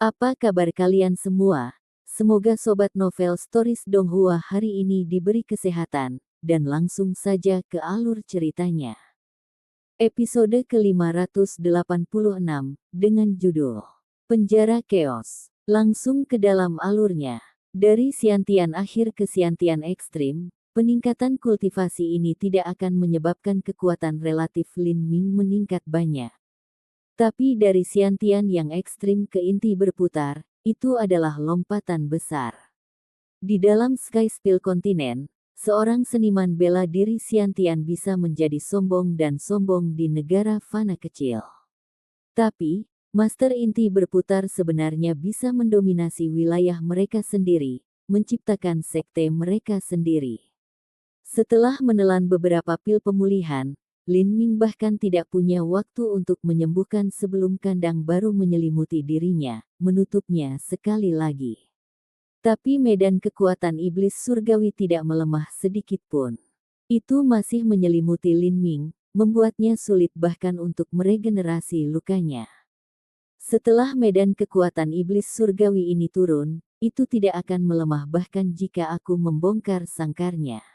Apa kabar kalian semua? Semoga Sobat Novel Stories Donghua hari ini diberi kesehatan, dan langsung saja ke alur ceritanya. Episode ke-586, dengan judul Penjara Chaos. Langsung ke dalam alurnya. Dari Xiantian akhir ke Xiantian ekstrim, peningkatan kultivasi ini tidak akan menyebabkan kekuatan relatif Lin Ming meningkat banyak. Tapi dari Xiantian yang ekstrim ke inti berputar, itu adalah lompatan besar. Di dalam Sky Spill kontinen, seorang seniman bela diri Xiantian bisa menjadi sombong dan sombong di negara fana kecil. Tapi, Master Inti berputar sebenarnya bisa mendominasi wilayah mereka sendiri, menciptakan sekte mereka sendiri. Setelah menelan beberapa pil pemulihan, Lin Ming bahkan tidak punya waktu untuk menyembuhkan sebelum kandang baru menyelimuti dirinya, menutupnya sekali lagi. Tapi medan kekuatan iblis surgawi tidak melemah sedikit pun. Itu masih menyelimuti Lin Ming, membuatnya sulit bahkan untuk meregenerasi lukanya. Setelah medan kekuatan iblis surgawi ini turun, itu tidak akan melemah bahkan jika aku membongkar sangkarnya.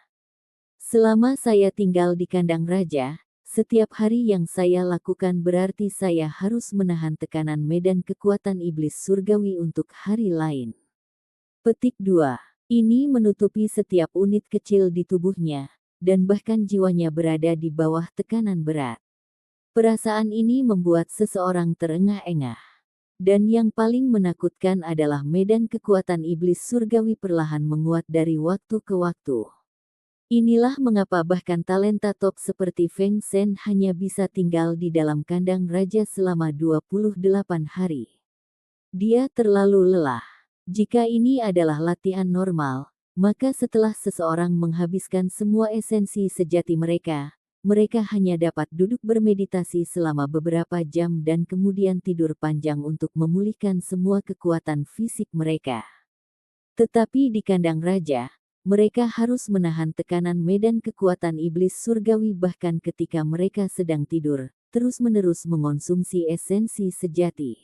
Selama saya tinggal di kandang raja, setiap hari yang saya lakukan berarti saya harus menahan tekanan medan kekuatan iblis surgawi untuk hari lain. Petik 2. Ini menutupi setiap unit kecil di tubuhnya, dan bahkan jiwanya berada di bawah tekanan berat. Perasaan ini membuat seseorang terengah-engah. Dan yang paling menakutkan adalah medan kekuatan iblis surgawi perlahan menguat dari waktu ke waktu. Inilah mengapa bahkan talenta top seperti Feng Shen hanya bisa tinggal di dalam kandang raja selama 28 hari. Dia terlalu lelah. Jika ini adalah latihan normal, maka setelah seseorang menghabiskan semua esensi sejati mereka hanya dapat duduk bermeditasi selama beberapa jam dan kemudian tidur panjang untuk memulihkan semua kekuatan fisik mereka. Tetapi di kandang raja, mereka harus menahan tekanan medan kekuatan iblis surgawi bahkan ketika mereka sedang tidur, terus-menerus mengonsumsi esensi sejati.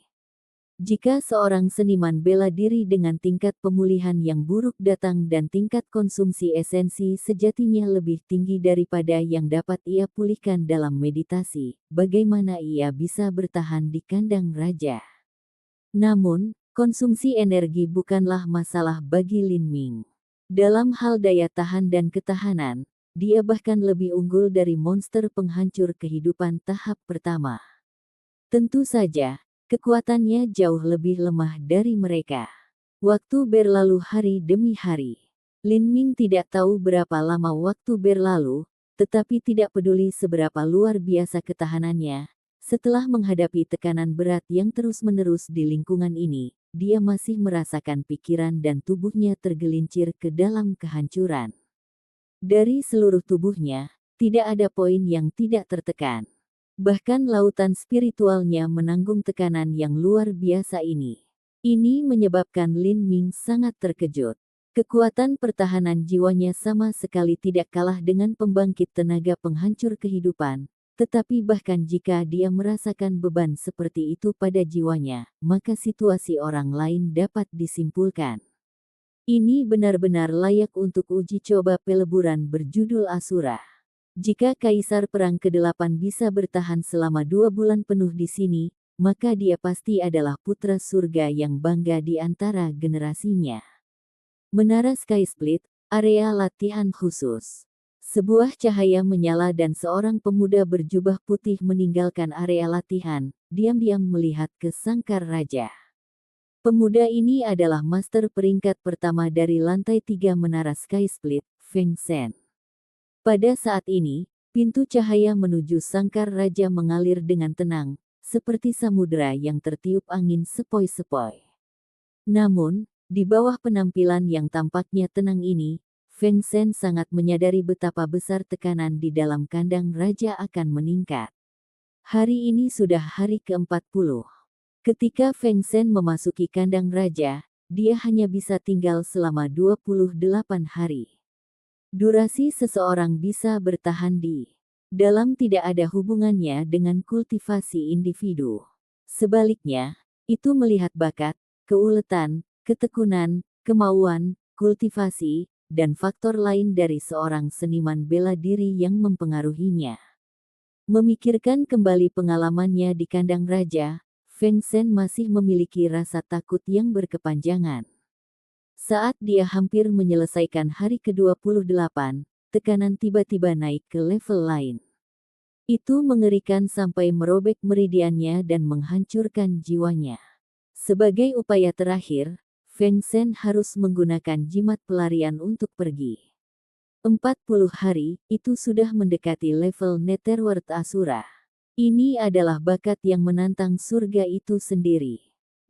Jika seorang seniman bela diri dengan tingkat pemulihan yang buruk datang dan tingkat konsumsi esensi sejatinya lebih tinggi daripada yang dapat ia pulihkan dalam meditasi, bagaimana ia bisa bertahan di kandang raja? Namun, konsumsi energi bukanlah masalah bagi Lin Ming. Dalam hal daya tahan dan ketahanan, dia bahkan lebih unggul dari monster penghancur kehidupan tahap pertama. Tentu saja, kekuatannya jauh lebih lemah dari mereka. Waktu berlalu hari demi hari. Lin Ming tidak tahu berapa lama waktu berlalu, tetapi tidak peduli seberapa luar biasa ketahanannya. Setelah menghadapi tekanan berat yang terus-menerus di lingkungan ini, dia masih merasakan pikiran dan tubuhnya tergelincir ke dalam kehancuran. Dari seluruh tubuhnya, tidak ada poin yang tidak tertekan. Bahkan lautan spiritualnya menanggung tekanan yang luar biasa ini. Ini menyebabkan Lin Ming sangat terkejut. Kekuatan pertahanan jiwanya sama sekali tidak kalah dengan pembangkit tenaga penghancur kehidupan. Tetapi bahkan jika dia merasakan beban seperti itu pada jiwanya, maka situasi orang lain dapat disimpulkan. Ini benar-benar layak untuk uji coba peleburan berjudul Asura. Jika Kaisar Perang ke-8 bisa bertahan selama 2 bulan penuh di sini, maka dia pasti adalah putra surga yang bangga di antara generasinya. Menara Sky Split, area latihan khusus. Sebuah cahaya menyala dan seorang pemuda berjubah putih meninggalkan area latihan, diam-diam melihat ke sangkar raja. Pemuda ini adalah master peringkat pertama dari lantai 3 Menara Sky Split, Feng Shen. Pada saat ini, pintu cahaya menuju sangkar raja mengalir dengan tenang, seperti samudera yang tertiup angin sepoi-sepoi. Namun, di bawah penampilan yang tampaknya tenang ini, Feng Shen sangat menyadari betapa besar tekanan di dalam kandang raja akan meningkat. Hari ini sudah hari ke-40. Ketika Feng Shen memasuki kandang raja, dia hanya bisa tinggal selama 28 hari. Durasi seseorang bisa bertahan di dalam tidak ada hubungannya dengan kultivasi individu. Sebaliknya, itu melihat bakat, keuletan, ketekunan, kemauan, kultivasi, dan faktor lain dari seorang seniman bela diri yang mempengaruhinya. Memikirkan kembali pengalamannya di kandang raja, Feng Shen masih memiliki rasa takut yang berkepanjangan. Saat dia hampir menyelesaikan hari ke-28, tekanan tiba-tiba naik ke level lain. Itu mengerikan sampai merobek meridiannya dan menghancurkan jiwanya. Sebagai upaya terakhir, Feng Shen harus menggunakan jimat pelarian untuk pergi. 40 hari, itu sudah mendekati level Netherworld Asura. Ini adalah bakat yang menantang surga itu sendiri.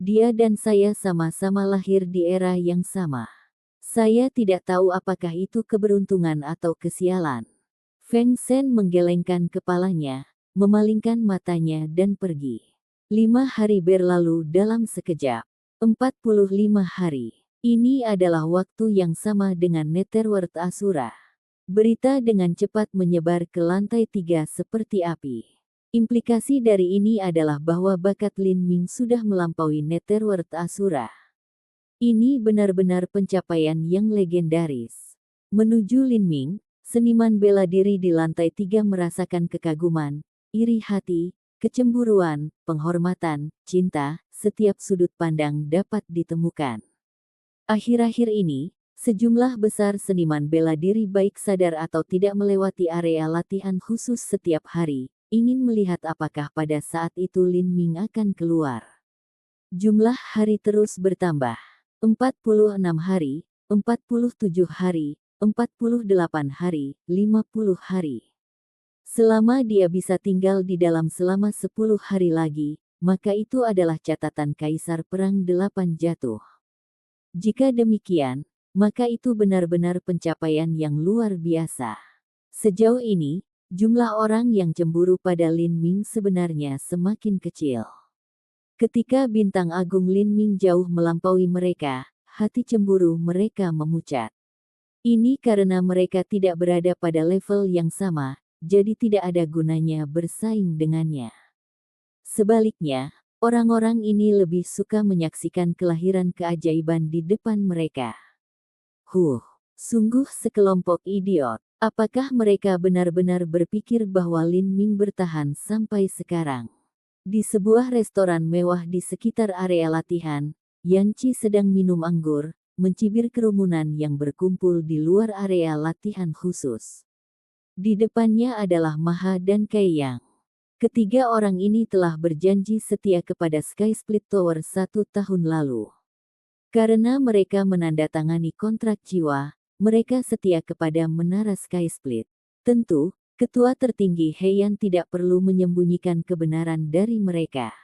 Dia dan saya sama-sama lahir di era yang sama. Saya tidak tahu apakah itu keberuntungan atau kesialan. Feng Shen menggelengkan kepalanya, memalingkan matanya dan pergi. 5 hari berlalu dalam sekejap. 45 hari. Ini adalah waktu yang sama dengan Netherworld Asura. Berita dengan cepat menyebar ke lantai 3 seperti api. Implikasi dari ini adalah bahwa bakat Lin Ming sudah melampaui Netherworld Asura. Ini benar-benar pencapaian yang legendaris. Menuju Lin Ming, seniman bela diri di lantai 3 merasakan kekaguman, iri hati, kecemburuan, penghormatan, cinta, setiap sudut pandang dapat ditemukan. Akhir-akhir ini, sejumlah besar seniman bela diri baik sadar atau tidak melewati area latihan khusus setiap hari, ingin melihat apakah pada saat itu Lin Ming akan keluar. Jumlah hari terus bertambah. 46 hari, 47 hari, 48 hari, 50 hari. Selama dia bisa tinggal di dalam selama 10 hari lagi, maka itu adalah catatan Kaisar Perang 8 jatuh. Jika demikian, maka itu benar-benar pencapaian yang luar biasa. Sejauh ini, jumlah orang yang cemburu pada Lin Ming sebenarnya semakin kecil. Ketika bintang agung Lin Ming jauh melampaui mereka, hati cemburu mereka memucat. Ini karena mereka tidak berada pada level yang sama, jadi tidak ada gunanya bersaing dengannya. Sebaliknya, orang-orang ini lebih suka menyaksikan kelahiran keajaiban di depan mereka. Sungguh sekelompok idiot. Apakah mereka benar-benar berpikir bahwa Lin Ming bertahan sampai sekarang? Di sebuah restoran mewah di sekitar area latihan, Yan Qi sedang minum anggur, mencibir kerumunan yang berkumpul di luar area latihan khusus. Di depannya adalah Maha dan Kai Yang. Ketiga orang ini telah berjanji setia kepada Sky Split Tower 1 tahun lalu. Karena mereka menandatangani kontrak jiwa, mereka setia kepada Menara Sky Split. Tentu, Ketua tertinggi Heian tidak perlu menyembunyikan kebenaran dari mereka.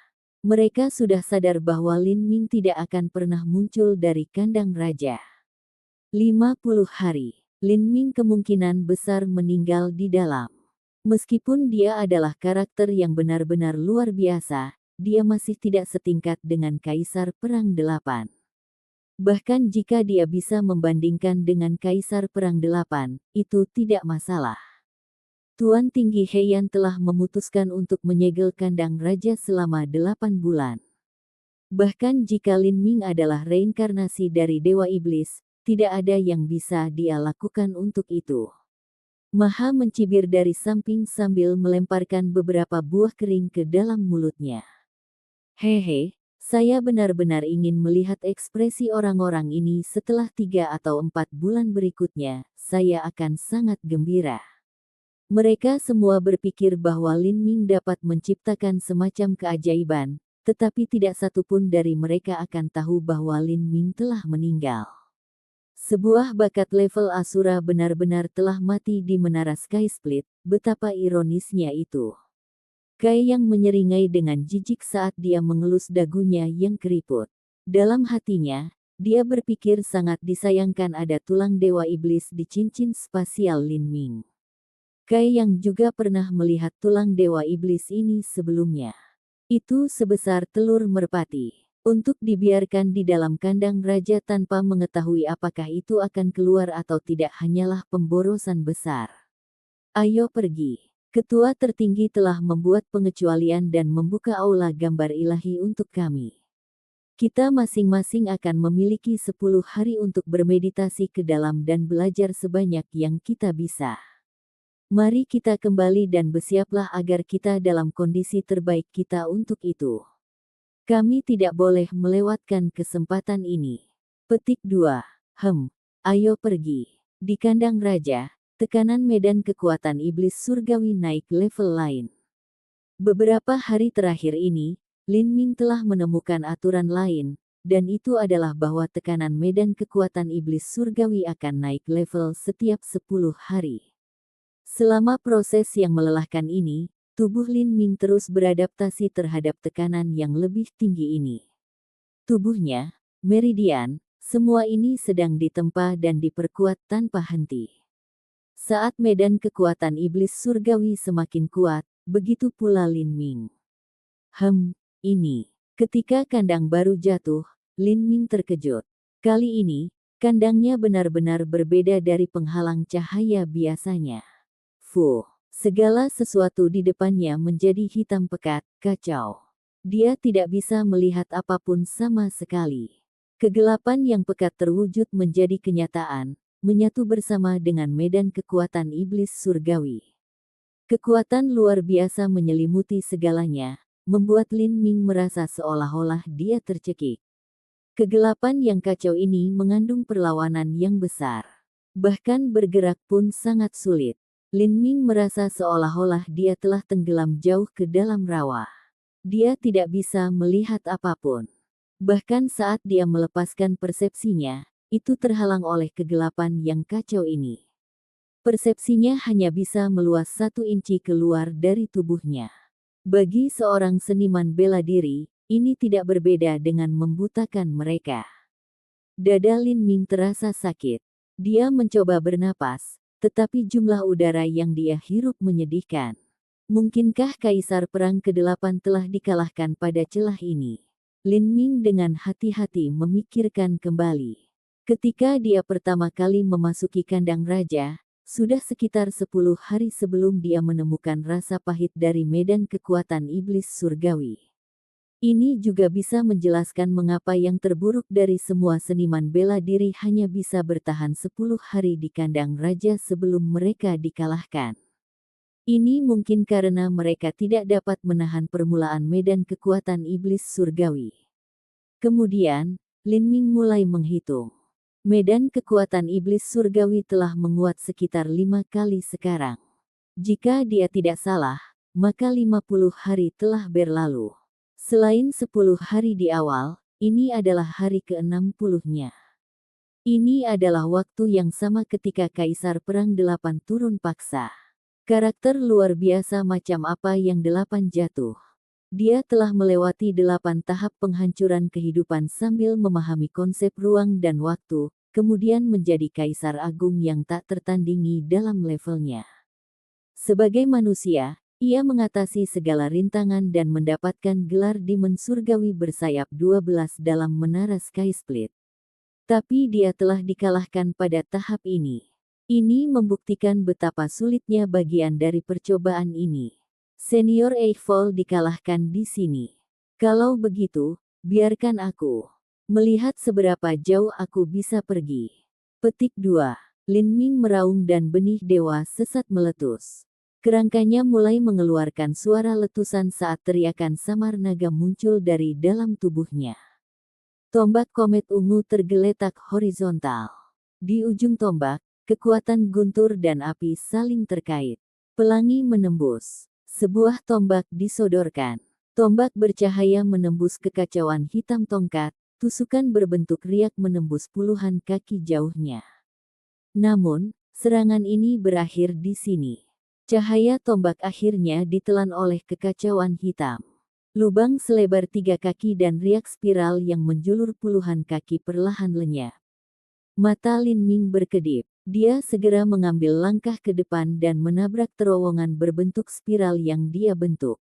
Mereka sudah sadar bahwa Lin Ming tidak akan pernah muncul dari kandang raja. 50 hari. Lin Ming kemungkinan besar meninggal di dalam. Meskipun dia adalah karakter yang benar-benar luar biasa, dia masih tidak setingkat dengan Kaisar Perang 8. Bahkan jika dia bisa membandingkan dengan Kaisar Perang 8, itu tidak masalah. Tuan Tinggi Heian telah memutuskan untuk menyegel kandang raja selama 8 bulan. Bahkan jika Lin Ming adalah reinkarnasi dari Dewa Iblis, tidak ada yang bisa dia lakukan untuk itu. Maha mencibir dari samping sambil melemparkan beberapa buah kering ke dalam mulutnya. Hehe, saya benar-benar ingin melihat ekspresi orang-orang ini setelah 3 atau 4 bulan berikutnya, saya akan sangat gembira. Mereka semua berpikir bahwa Lin Ming dapat menciptakan semacam keajaiban, tetapi tidak satupun dari mereka akan tahu bahwa Lin Ming telah meninggal. Sebuah bakat level Asura benar-benar telah mati di Menara Sky Split, betapa ironisnya itu. Kai yang menyeringai dengan jijik saat dia mengelus dagunya yang keriput. Dalam hatinya, dia berpikir sangat disayangkan ada tulang Dewa Iblis di cincin spasial Lin Ming. Kai yang juga pernah melihat tulang Dewa Iblis ini sebelumnya. Itu sebesar telur merpati. Untuk dibiarkan di dalam kandang raja tanpa mengetahui apakah itu akan keluar atau tidak hanyalah pemborosan besar. Ayo pergi. Ketua tertinggi telah membuat pengecualian dan membuka aula gambar ilahi untuk kami. Kita masing-masing akan memiliki 10 hari untuk bermeditasi ke dalam dan belajar sebanyak yang kita bisa. Mari kita kembali dan bersiaplah agar kita dalam kondisi terbaik kita untuk itu. Kami tidak boleh melewatkan kesempatan ini. Petik 2. Ayo pergi. Di kandang raja, tekanan medan kekuatan iblis surgawi naik level lain. Beberapa hari terakhir ini, Lin Ming telah menemukan aturan lain, dan itu adalah bahwa tekanan medan kekuatan iblis surgawi akan naik level setiap 10 hari. Selama proses yang melelahkan ini, tubuh Lin Ming terus beradaptasi terhadap tekanan yang lebih tinggi ini. Tubuhnya, meridian, semua ini sedang ditempa dan diperkuat tanpa henti. Saat medan kekuatan iblis surgawi semakin kuat, begitu pula Lin Ming. Ini. Ketika kandang baru jatuh, Lin Ming terkejut. Kali ini, kandangnya benar-benar berbeda dari penghalang cahaya biasanya. Segala sesuatu di depannya menjadi hitam pekat, kacau. Dia tidak bisa melihat apapun sama sekali. Kegelapan yang pekat terwujud menjadi kenyataan, menyatu bersama dengan medan kekuatan iblis surgawi. Kekuatan luar biasa menyelimuti segalanya, membuat Lin Ming merasa seolah-olah dia tercekik. Kegelapan yang kacau ini mengandung perlawanan yang besar. Bahkan bergerak pun sangat sulit. Lin Ming merasa seolah-olah dia telah tenggelam jauh ke dalam rawa. Dia tidak bisa melihat apapun. Bahkan saat dia melepaskan persepsinya, itu terhalang oleh kegelapan yang kacau ini. Persepsinya hanya bisa meluas 1 inci keluar dari tubuhnya. Bagi seorang seniman bela diri, ini tidak berbeda dengan membutakan mereka. Dada Lin Ming terasa sakit. Dia mencoba bernapas, tetapi jumlah udara yang dia hirup menyedihkan. Mungkinkah Kaisar Perang ke-8 telah dikalahkan pada celah ini? Lin Ming dengan hati-hati memikirkan kembali. Ketika dia pertama kali memasuki kandang raja, sudah sekitar 10 hari sebelum dia menemukan rasa pahit dari medan kekuatan iblis surgawi. Ini juga bisa menjelaskan mengapa yang terburuk dari semua seniman bela diri hanya bisa bertahan 10 hari di kandang raja sebelum mereka dikalahkan. Ini mungkin karena mereka tidak dapat menahan permulaan medan kekuatan iblis surgawi. Kemudian, Lin Ming mulai menghitung. Medan kekuatan iblis surgawi telah menguat sekitar 5 kali sekarang. Jika dia tidak salah, maka 50 hari telah berlalu. Selain 10 hari di awal, ini adalah hari ke-60-nya. Ini adalah waktu yang sama ketika Kaisar Perang 8 turun paksa. Karakter luar biasa macam apa yang 8 jatuh. Dia telah melewati 8 tahap penghancuran kehidupan sambil memahami konsep ruang dan waktu, kemudian menjadi Kaisar Agung yang tak tertandingi dalam levelnya. Sebagai manusia, ia mengatasi segala rintangan dan mendapatkan gelar Demon Surgawi bersayap 12 dalam menara Sky Split. Tapi dia telah dikalahkan pada tahap ini. Ini membuktikan betapa sulitnya bagian dari percobaan ini. Senior Eiffel dikalahkan di sini. Kalau begitu, biarkan aku melihat seberapa jauh aku bisa pergi. Petik 2. Lin Ming meraung dan benih dewa sesat meletus. Kerangkanya mulai mengeluarkan suara letusan saat teriakan samar naga muncul dari dalam tubuhnya. Tombak komet ungu tergeletak horizontal. Di ujung tombak, kekuatan guntur dan api saling terkait. Pelangi menembus. Sebuah tombak disodorkan. Tombak bercahaya menembus kekacauan hitam tongkat, tusukan berbentuk riak menembus puluhan kaki jauhnya. Namun, serangan ini berakhir di sini. Cahaya tombak akhirnya ditelan oleh kekacauan hitam. Lubang selebar 3 kaki dan riak spiral yang menjulur puluhan kaki perlahan lenyap. Mata Lin Ming berkedip. Dia segera mengambil langkah ke depan dan menabrak terowongan berbentuk spiral yang dia bentuk.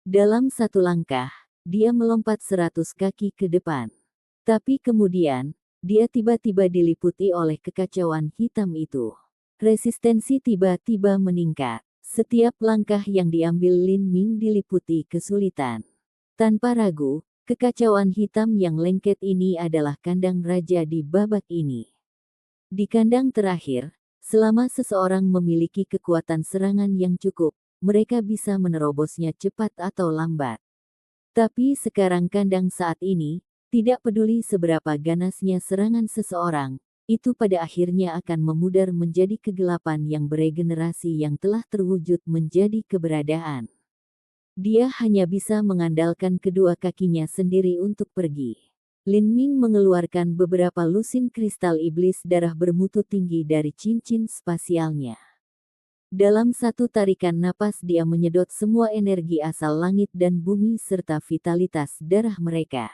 Dalam satu langkah, dia melompat 100 kaki ke depan. Tapi kemudian, dia tiba-tiba diliputi oleh kekacauan hitam itu. Resistensi tiba-tiba meningkat. Setiap langkah yang diambil Lin Ming diliputi kesulitan. Tanpa ragu, Kekacauan hitam yang lengket ini adalah kandang raja di babak ini. Di kandang terakhir, selama seseorang memiliki kekuatan serangan yang cukup, mereka bisa menerobosnya cepat atau lambat. Tapi sekarang kandang saat ini, tidak peduli seberapa ganasnya serangan seseorang, itu pada akhirnya akan memudar menjadi kegelapan yang beregenerasi yang telah terwujud menjadi keberadaan. Dia hanya bisa mengandalkan kedua kakinya sendiri untuk pergi. Lin Ming mengeluarkan beberapa lusin kristal iblis darah bermutu tinggi dari cincin spasialnya. Dalam satu tarikan napas dia menyedot semua energi asal langit dan bumi serta vitalitas darah mereka.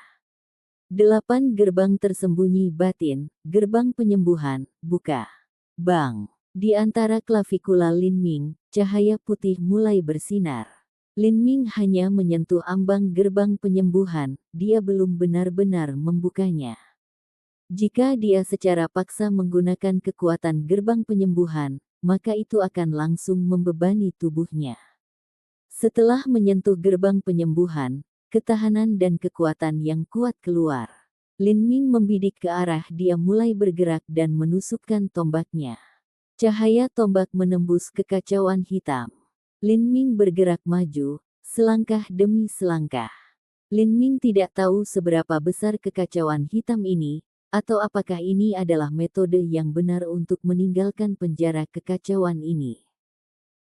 8 gerbang tersembunyi batin, gerbang penyembuhan, buka. Bang! Di antara klavikula Lin Ming, cahaya putih mulai bersinar. Lin Ming hanya menyentuh ambang gerbang penyembuhan, dia belum benar-benar membukanya. Jika dia secara paksa menggunakan kekuatan gerbang penyembuhan, maka itu akan langsung membebani tubuhnya. Setelah menyentuh gerbang penyembuhan, ketahanan dan kekuatan yang kuat keluar. Lin Ming membidik ke arah dia mulai bergerak dan menusukkan tombaknya. Cahaya tombak menembus kekacauan hitam. Lin Ming bergerak maju, selangkah demi selangkah. Lin Ming tidak tahu seberapa besar kekacauan hitam ini, atau apakah ini adalah metode yang benar untuk meninggalkan penjara kekacauan ini.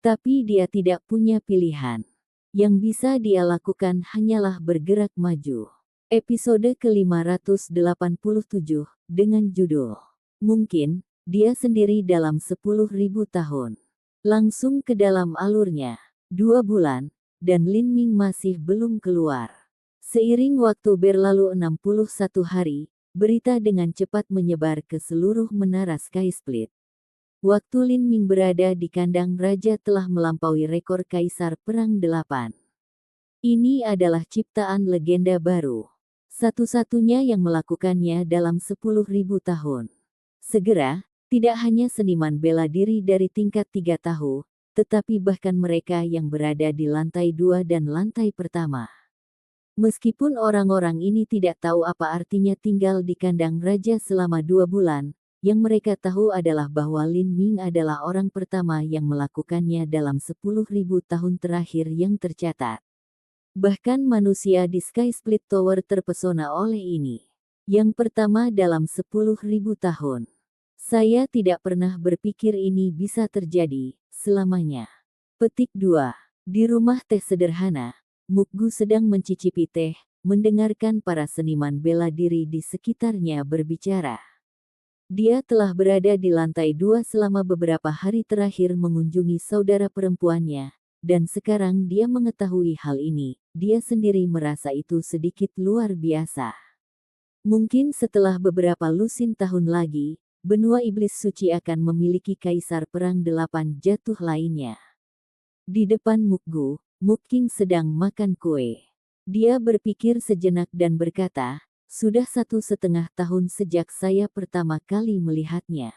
Tapi dia tidak punya pilihan. Yang bisa dia lakukan hanyalah bergerak maju. Episode ke-587, dengan judul Mungkin, Dia Sendiri dalam 10.000 tahun. Langsung ke dalam alurnya. 2 bulan, dan Lin Ming masih belum keluar. Seiring waktu berlalu 61 hari, berita dengan cepat menyebar ke seluruh menara Sky Split. Waktu Lin Ming berada di kandang raja telah melampaui rekor Kaisar Perang 8. Ini adalah ciptaan legenda baru. Satu-satunya yang melakukannya dalam 10.000 tahun. Segera, tidak hanya seniman bela diri dari tingkat 3 tahu, tetapi bahkan mereka yang berada di lantai 2 dan lantai pertama. Meskipun orang-orang ini tidak tahu apa artinya tinggal di kandang raja selama 2 bulan, yang mereka tahu adalah bahwa Lin Ming adalah orang pertama yang melakukannya dalam 10.000 tahun terakhir yang tercatat. Bahkan manusia di Sky Split Tower terpesona oleh ini. Yang pertama dalam 10.000 tahun. Saya tidak pernah berpikir ini bisa terjadi, selamanya. Petik 2. Di rumah teh sederhana, Mukgu sedang mencicipi teh, mendengarkan para seniman bela diri di sekitarnya berbicara. Dia telah berada di lantai 2 selama beberapa hari terakhir mengunjungi saudara perempuannya, dan sekarang dia mengetahui hal ini, dia sendiri merasa itu sedikit luar biasa. Mungkin setelah beberapa lusin tahun lagi, benua iblis suci akan memiliki kaisar perang 8 jatuh lainnya. Di depan Mukgu, Mukking sedang makan kue. Dia berpikir sejenak dan berkata, sudah 1,5 tahun sejak saya pertama kali melihatnya.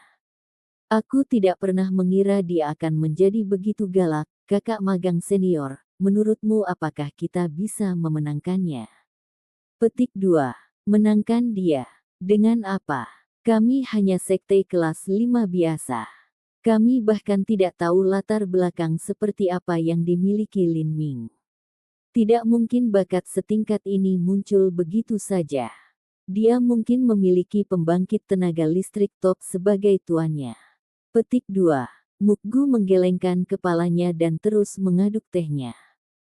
Aku tidak pernah mengira dia akan menjadi begitu galak, kakak magang senior, menurutmu apakah kita bisa memenangkannya? Petik 2. Menangkan dia. Dengan apa? Kami hanya sekte kelas 5 biasa. Kami bahkan tidak tahu latar belakang seperti apa yang dimiliki Lin Ming. Tidak mungkin bakat setingkat ini muncul begitu saja. Dia mungkin memiliki pembangkit tenaga listrik top sebagai tuannya. Petik 2. Mukgu menggelengkan kepalanya dan terus mengaduk tehnya.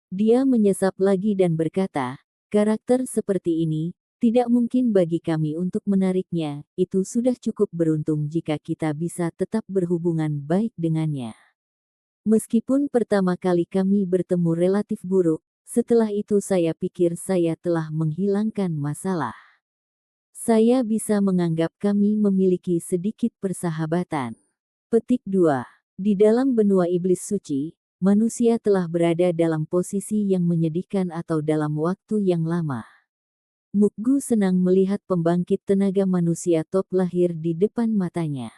Dia menyesap lagi dan berkata, karakter seperti ini, tidak mungkin bagi kami untuk menariknya, itu sudah cukup beruntung jika kita bisa tetap berhubungan baik dengannya. Meskipun pertama kali kami bertemu relatif buruk, setelah itu saya pikir saya telah menghilangkan masalah. Saya bisa menganggap kami memiliki sedikit persahabatan. Petik 2. Di dalam benua iblis suci, manusia telah berada dalam posisi yang menyedihkan atau dalam waktu yang lama. Mukgu senang melihat pembangkit tenaga manusia top lahir di depan matanya.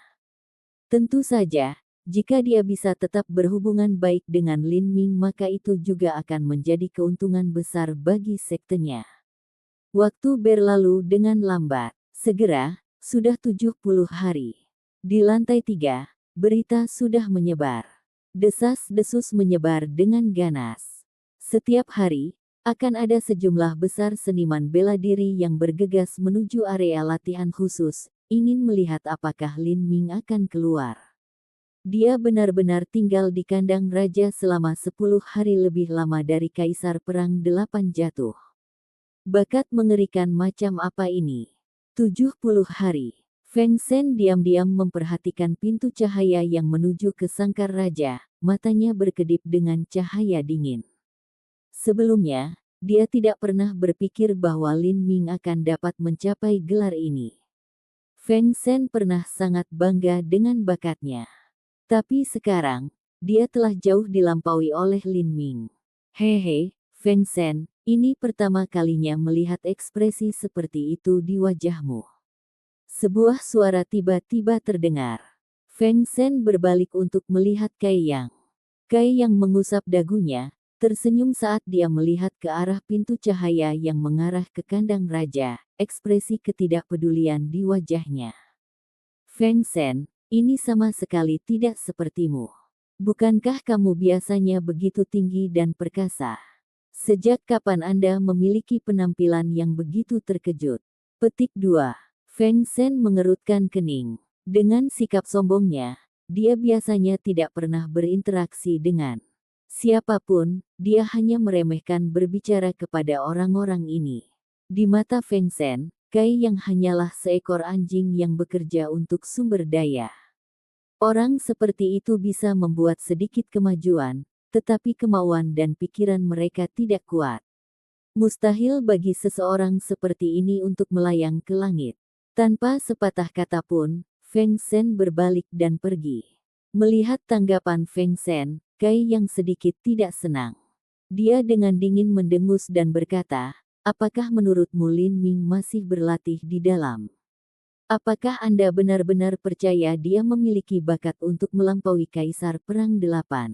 Tentu saja, jika dia bisa tetap berhubungan baik dengan Lin Ming maka itu juga akan menjadi keuntungan besar bagi sektenya. Waktu berlalu dengan lambat. Segera, sudah 70 hari. Di lantai 3, berita sudah menyebar. Desas-desus menyebar dengan ganas. Setiap hari, akan ada sejumlah besar seniman bela diri yang bergegas menuju area latihan khusus, ingin melihat apakah Lin Ming akan keluar. Dia benar-benar tinggal di kandang raja selama 10 hari lebih lama dari Kaisar Perang 8 jatuh. Bakat mengerikan macam apa ini? 70 hari. Feng Shen diam-diam memperhatikan pintu cahaya yang menuju ke sangkar raja, matanya berkedip dengan cahaya dingin. Sebelumnya, dia tidak pernah berpikir bahwa Lin Ming akan dapat mencapai gelar ini. Feng Shen pernah sangat bangga dengan bakatnya. Tapi sekarang, dia telah jauh dilampaui oleh Lin Ming. Hehe, Feng Shen, ini pertama kalinya melihat ekspresi seperti itu di wajahmu. Sebuah suara tiba-tiba terdengar. Feng Shen berbalik untuk melihat Kai Yang. Kai Yang mengusap dagunya, tersenyum saat dia melihat ke arah pintu cahaya yang mengarah ke kandang raja, ekspresi ketidakpedulian di wajahnya. Feng Shen, ini sama sekali tidak sepertimu. Bukankah kamu biasanya begitu tinggi dan perkasa? Sejak kapan Anda memiliki penampilan yang begitu terkejut? Petik 2. Feng Shen mengerutkan kening. Dengan sikap sombongnya, dia biasanya tidak pernah berinteraksi dengan siapapun, dia hanya meremehkan berbicara kepada orang-orang ini. Di mata Feng Shen, Kai Yang hanyalah seekor anjing yang bekerja untuk sumber daya. Orang seperti itu bisa membuat sedikit kemajuan, tetapi kemauan dan pikiran mereka tidak kuat. Mustahil bagi seseorang seperti ini untuk melayang ke langit. Tanpa sepatah kata pun, Feng Shen berbalik dan pergi. Melihat tanggapan Feng Shen, Kai Yang sedikit tidak senang. Dia dengan dingin mendengus dan berkata, apakah menurutmu Lin Ming masih berlatih di dalam? Apakah Anda benar-benar percaya dia memiliki bakat untuk melampaui Kaisar Perang 8?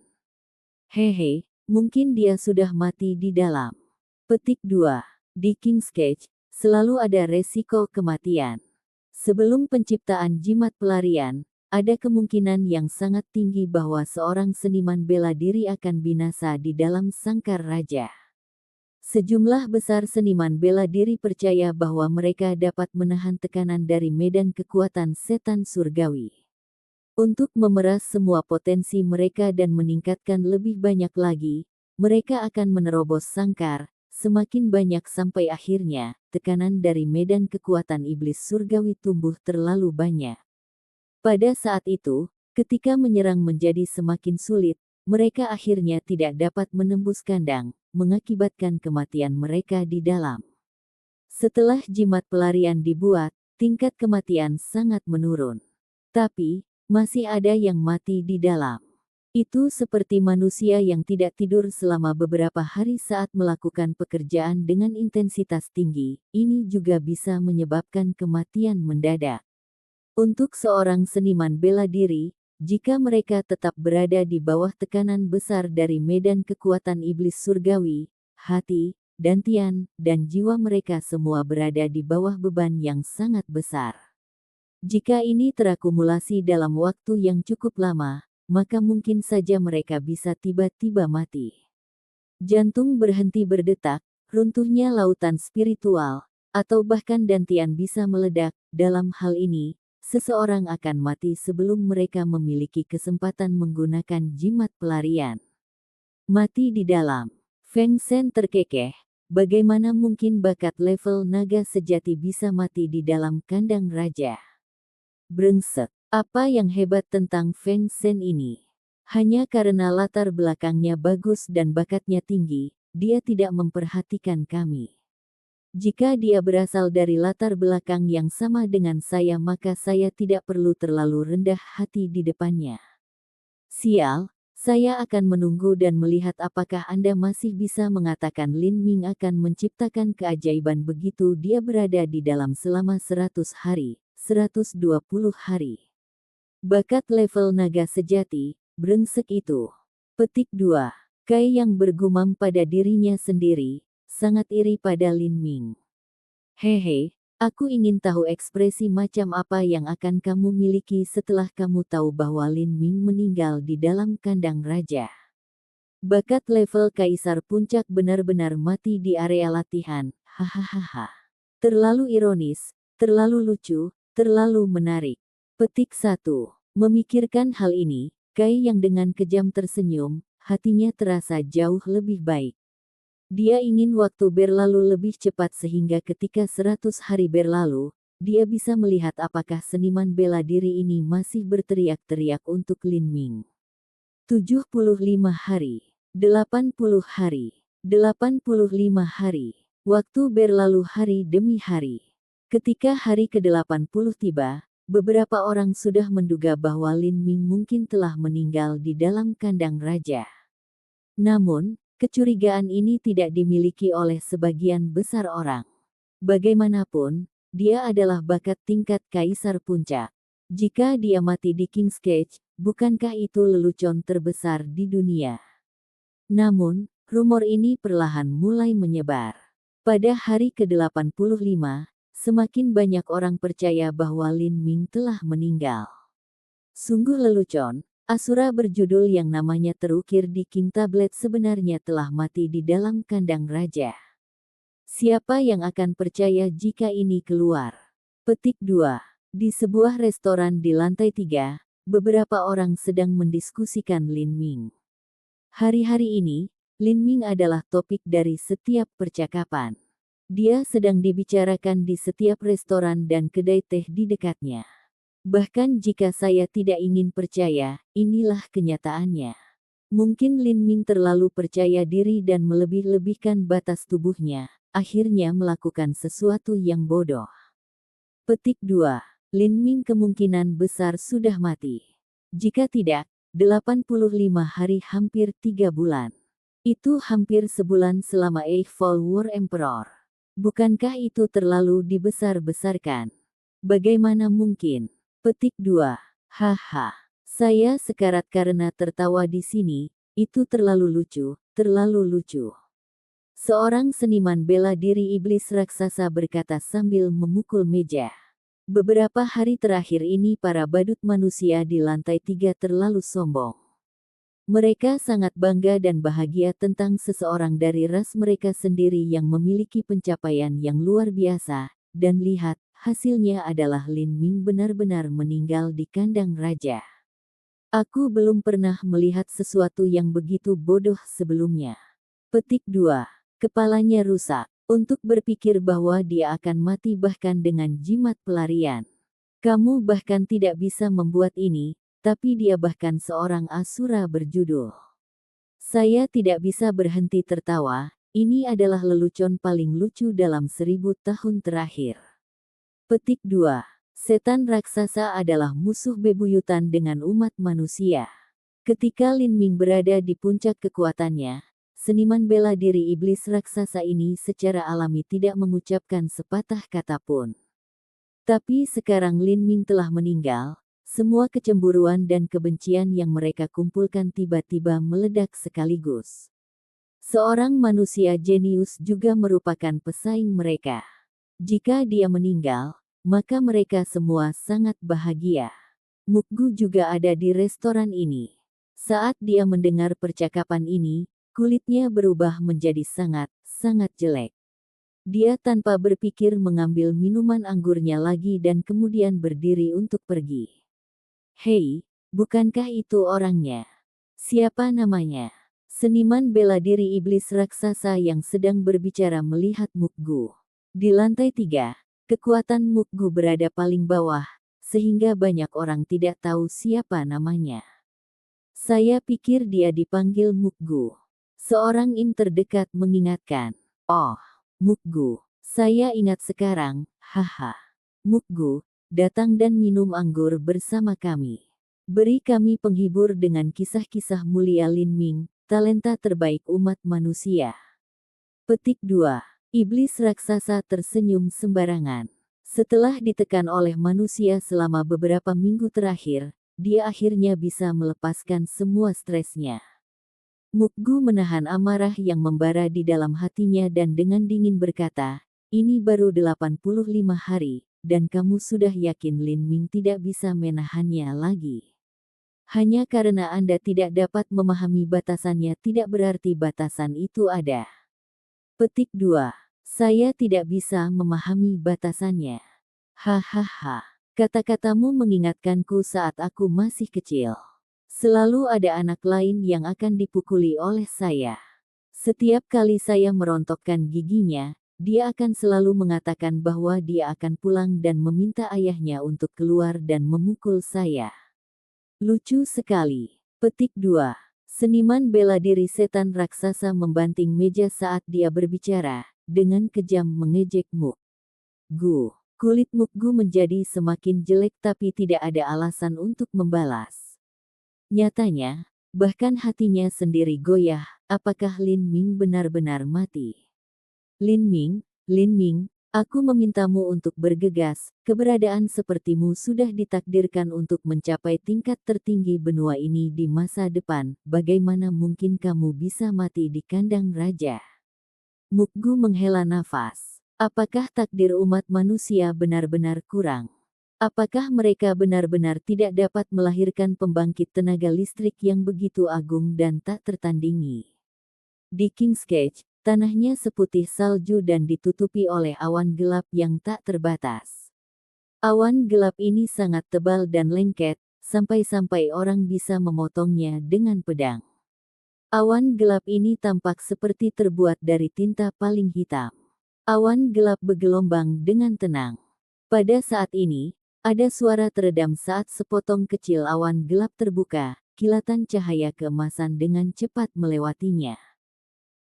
Hehe, mungkin dia sudah mati di dalam. Petik 2. Di King's Cage, selalu ada resiko kematian. Sebelum penciptaan jimat pelarian, ada kemungkinan yang sangat tinggi bahwa seorang seniman bela diri akan binasa di dalam sangkar raja. Sejumlah besar seniman bela diri percaya bahwa mereka dapat menahan tekanan dari medan kekuatan setan surgawi. Untuk memeras semua potensi mereka dan meningkatkan lebih banyak lagi, mereka akan menerobos sangkar, semakin banyak sampai akhirnya, tekanan dari medan kekuatan iblis surgawi tumbuh terlalu banyak. Pada saat itu, ketika menyerang menjadi semakin sulit, mereka akhirnya tidak dapat menembus kandang, mengakibatkan kematian mereka di dalam. Setelah jimat pelarian dibuat, tingkat kematian sangat menurun. Tapi, masih ada yang mati di dalam. Itu seperti manusia yang tidak tidur selama beberapa hari saat melakukan pekerjaan dengan intensitas tinggi, ini juga bisa menyebabkan kematian mendadak. Untuk seorang seniman bela diri, jika mereka tetap berada di bawah tekanan besar dari medan kekuatan iblis surgawi, hati, dantian, dan jiwa mereka semua berada di bawah beban yang sangat besar. Jika ini terakumulasi dalam waktu yang cukup lama, maka mungkin saja mereka bisa tiba-tiba mati. Jantung berhenti berdetak, runtuhnya lautan spiritual, atau bahkan dantian bisa meledak. Dalam hal ini, seseorang akan mati sebelum mereka memiliki kesempatan menggunakan jimat pelarian. Mati di dalam. Feng Shen terkekeh. Bagaimana mungkin bakat level naga sejati bisa mati di dalam kandang raja? Brengsek. Apa yang hebat tentang Feng Shen ini? Hanya karena latar belakangnya bagus dan bakatnya tinggi, dia tidak memperhatikan kami. Jika dia berasal dari latar belakang yang sama dengan saya maka saya tidak perlu terlalu rendah hati di depannya. Sial, saya akan menunggu dan melihat apakah Anda masih bisa mengatakan Lin Ming akan menciptakan keajaiban begitu dia berada di dalam selama 100 hari, 120 hari. Bakat level naga sejati, brengsek itu. Petik 2. Kai yang bergumam pada dirinya sendiri, sangat iri pada Lin Ming. Hehe, aku ingin tahu ekspresi macam apa yang akan kamu miliki setelah kamu tahu bahwa Lin Ming meninggal di dalam kandang raja. Bakat level Kaisar Puncak benar-benar mati di area latihan, hahaha. Terlalu ironis, terlalu lucu, terlalu menarik. Petik 1. Memikirkan hal ini, Kai yang dengan kejam tersenyum, hatinya terasa jauh lebih baik. Dia ingin waktu berlalu lebih cepat sehingga ketika 100 hari berlalu, dia bisa melihat apakah seniman bela diri ini masih berteriak-teriak untuk Lin Ming. 75 hari, 80 hari, 85 hari. Waktu berlalu hari demi hari. Ketika hari ke-80 tiba, beberapa orang sudah menduga bahwa Lin Ming mungkin telah meninggal di dalam kandang raja. Namun, kecurigaan ini tidak dimiliki oleh sebagian besar orang. Bagaimanapun, dia adalah bakat tingkat Kaisar Puncak. Jika dia mati di King's Cage, bukankah itu lelucon terbesar di dunia? Namun, rumor ini perlahan mulai menyebar. Pada hari ke-85, semakin banyak orang percaya bahwa Lin Ming telah meninggal. Sungguh lelucon. Asura berjudul yang namanya terukir di King Tablet sebenarnya telah mati di dalam kandang raja. Siapa yang akan percaya jika ini keluar? Petik 2. Di sebuah restoran di lantai 3, beberapa orang sedang mendiskusikan Lin Ming. Hari-hari ini, Lin Ming adalah topik dari setiap percakapan. Dia sedang dibicarakan di setiap restoran dan kedai teh di dekatnya. Bahkan jika saya tidak ingin percaya, inilah kenyataannya. Mungkin Lin Ming terlalu percaya diri dan melebih-lebihkan batas tubuhnya, akhirnya melakukan sesuatu yang bodoh. Petik 2. Lin Ming kemungkinan besar sudah mati. Jika tidak, 85 hari hampir 3 bulan. Itu hampir sebulan selama Eightfold War Emperor. Bukankah itu terlalu dibesar-besarkan? Bagaimana mungkin? Petik 2. Haha. Saya sekarat karena tertawa di sini, itu terlalu lucu, terlalu lucu. Seorang seniman bela diri iblis raksasa berkata sambil memukul meja. Beberapa hari terakhir ini para badut manusia di lantai 3 terlalu sombong. Mereka sangat bangga dan bahagia tentang seseorang dari ras mereka sendiri yang memiliki pencapaian yang luar biasa, dan lihat, hasilnya adalah Lin Ming benar-benar meninggal di kandang raja. Aku belum pernah melihat sesuatu yang begitu bodoh sebelumnya. Petik 2. Kepalanya rusak. Untuk berpikir bahwa dia akan mati bahkan dengan jimat pelarian. Kamu bahkan tidak bisa membuat ini, tapi dia bahkan seorang asura berjudul. Saya tidak bisa berhenti tertawa, ini adalah lelucon paling lucu dalam 1000 tahun terakhir. Petik 2. Setan raksasa adalah musuh bebuyutan dengan umat manusia. Ketika Lin Ming berada di puncak kekuatannya, seniman bela diri iblis raksasa ini secara alami tidak mengucapkan sepatah kata pun. Tapi sekarang Lin Ming telah meninggal, semua kecemburuan dan kebencian yang mereka kumpulkan tiba-tiba meledak sekaligus. Seorang manusia jenius juga merupakan pesaing mereka. Jika dia meninggal, maka mereka semua sangat bahagia. Mukgu juga ada di restoran ini. Saat dia mendengar percakapan ini, kulitnya berubah menjadi sangat jelek. Dia tanpa berpikir mengambil minuman anggurnya lagi dan kemudian berdiri untuk pergi. Hei, bukankah itu orangnya? Siapa namanya? Seniman bela diri iblis raksasa yang sedang berbicara melihat Mukgu. Di lantai 3, kekuatan Mukgu berada paling bawah, sehingga banyak orang tidak tahu siapa namanya. Saya pikir dia dipanggil Mukgu. Seorang im terdekat mengingatkan. Oh, Mukgu. Saya ingat sekarang, haha. Mukgu, datang dan minum anggur bersama kami. Beri kami penghibur dengan kisah-kisah mulia Lin Ming, talenta terbaik umat manusia. Petik 2. Iblis raksasa tersenyum sembarangan. Setelah ditekan oleh manusia selama beberapa minggu terakhir, dia akhirnya bisa melepaskan semua stresnya. Mukgu menahan amarah yang membara di dalam hatinya dan dengan dingin berkata, ini baru 85 hari, dan kamu sudah yakin Lin Ming tidak bisa menahannya lagi. Hanya karena Anda tidak dapat memahami batasannya tidak berarti batasan itu ada. Petik 2. Saya tidak bisa memahami batasannya. Hahaha. Kata-katamu mengingatkanku saat aku masih kecil. Selalu ada anak lain yang akan dipukuli oleh saya. Setiap kali saya merontokkan giginya, dia akan selalu mengatakan bahwa dia akan pulang dan meminta ayahnya untuk keluar dan memukul saya. Lucu sekali. Petik 2. Seniman bela diri setan raksasa membanting meja saat dia berbicara, dengan kejam mengejek Mukgu. Kulit Mukgu menjadi semakin jelek tapi tidak ada alasan untuk membalas. Nyatanya, bahkan hatinya sendiri goyah, apakah Lin Ming benar-benar mati? Lin Ming, aku memintamu untuk bergegas, keberadaan sepertimu sudah ditakdirkan untuk mencapai tingkat tertinggi benua ini di masa depan, bagaimana mungkin kamu bisa mati di kandang raja? Mukgu menghela nafas. Apakah takdir umat manusia benar-benar kurang? Apakah mereka benar-benar tidak dapat melahirkan pembangkit tenaga listrik yang begitu agung dan tak tertandingi? Di King's Cage, tanahnya seputih salju dan ditutupi oleh awan gelap yang tak terbatas. Awan gelap ini sangat tebal dan lengket, sampai-sampai orang bisa memotongnya dengan pedang. Awan gelap ini tampak seperti terbuat dari tinta paling hitam. Awan gelap bergelombang dengan tenang. Pada saat ini, ada suara teredam saat sepotong kecil awan gelap terbuka, kilatan cahaya keemasan dengan cepat melewatinya.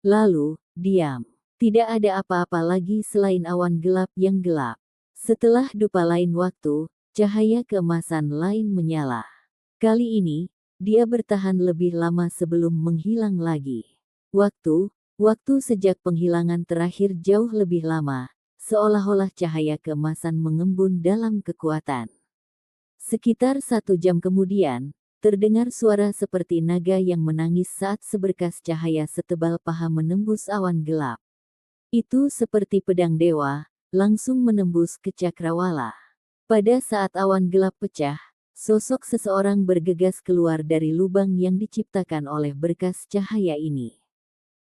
Lalu, diam. Tidak ada apa-apa lagi selain awan gelap yang gelap. Setelah dupa lain waktu, cahaya keemasan lain menyala. Kali ini, dia bertahan lebih lama sebelum menghilang lagi. Waktu sejak penghilangan terakhir jauh lebih lama, seolah-olah cahaya keemasan mengembun dalam kekuatan. Sekitar 1 jam kemudian, terdengar suara seperti naga yang menangis saat seberkas cahaya setebal paha menembus awan gelap. Itu seperti pedang dewa, langsung menembus ke cakrawala. Pada saat awan gelap pecah, sosok seseorang bergegas keluar dari lubang yang diciptakan oleh berkas cahaya ini.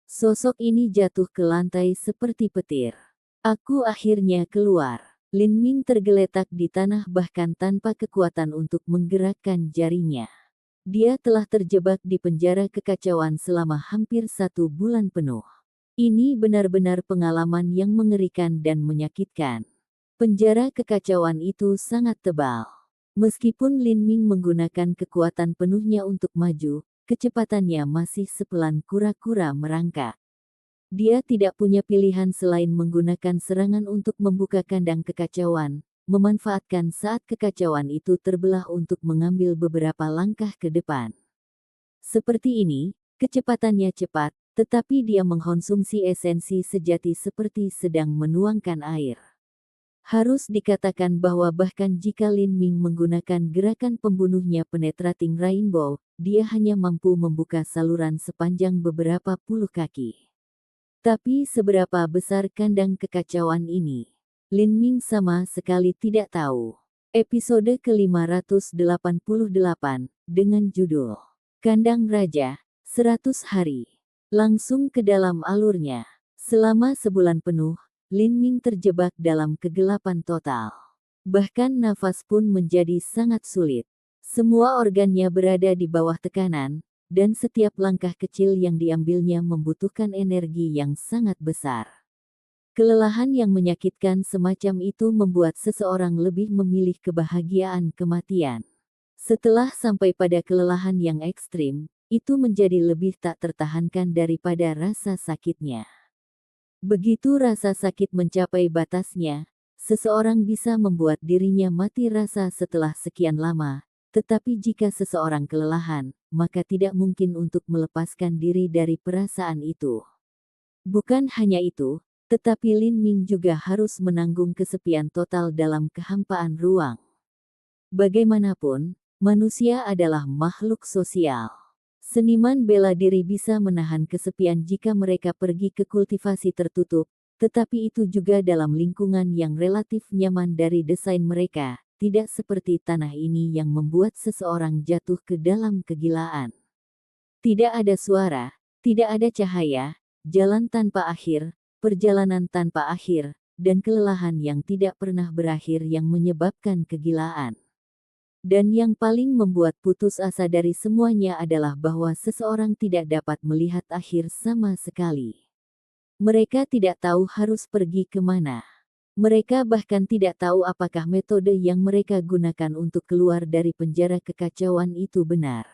Sosok ini jatuh ke lantai seperti petir. Aku akhirnya keluar. Lin Ming tergeletak di tanah bahkan tanpa kekuatan untuk menggerakkan jarinya. Dia telah terjebak di penjara kekacauan selama hampir 1 bulan penuh. Ini benar-benar pengalaman yang mengerikan dan menyakitkan. Penjara kekacauan itu sangat tebal. Meskipun Lin Ming menggunakan kekuatan penuhnya untuk maju, kecepatannya masih sepelan kura-kura merangkak. Dia tidak punya pilihan selain menggunakan serangan untuk membuka kandang kekacauan, memanfaatkan saat kekacauan itu terbelah untuk mengambil beberapa langkah ke depan. Seperti ini, kecepatannya cepat, tetapi dia mengkonsumsi esensi sejati seperti sedang menuangkan air. Harus dikatakan bahwa bahkan jika Lin Ming menggunakan gerakan pembunuhnya Penetrating Rainbow, dia hanya mampu membuka saluran sepanjang beberapa puluh kaki. Tapi seberapa besar kandang kekacauan ini? Lin Ming sama sekali tidak tahu. Episode ke-588, dengan judul Kandang Raja, 100 Hari. Langsung ke dalam alurnya. Selama sebulan penuh, Lin Ming terjebak dalam kegelapan total. Bahkan nafas pun menjadi sangat sulit. Semua organnya berada di bawah tekanan, dan setiap langkah kecil yang diambilnya membutuhkan energi yang sangat besar. Kelelahan yang menyakitkan semacam itu membuat seseorang lebih memilih kebahagiaan kematian. Setelah sampai pada kelelahan yang ekstrim, itu menjadi lebih tak tertahankan daripada rasa sakitnya. Begitu rasa sakit mencapai batasnya, seseorang bisa membuat dirinya mati rasa setelah sekian lama, tetapi jika seseorang kelelahan, maka tidak mungkin untuk melepaskan diri dari perasaan itu. Bukan hanya itu, tetapi Lin Ming juga harus menanggung kesepian total dalam kehampaan ruang. Bagaimanapun, manusia adalah makhluk sosial. Seniman bela diri bisa menahan kesepian jika mereka pergi ke kultivasi tertutup, tetapi itu juga dalam lingkungan yang relatif nyaman dari desain mereka, tidak seperti tanah ini yang membuat seseorang jatuh ke dalam kegilaan. Tidak ada suara, tidak ada cahaya, jalan tanpa akhir, perjalanan tanpa akhir, dan kelelahan yang tidak pernah berakhir yang menyebabkan kegilaan. Dan yang paling membuat putus asa dari semuanya adalah bahwa seseorang tidak dapat melihat akhir sama sekali. Mereka tidak tahu harus pergi kemana. Mereka bahkan tidak tahu apakah metode yang mereka gunakan untuk keluar dari penjara kekacauan itu benar.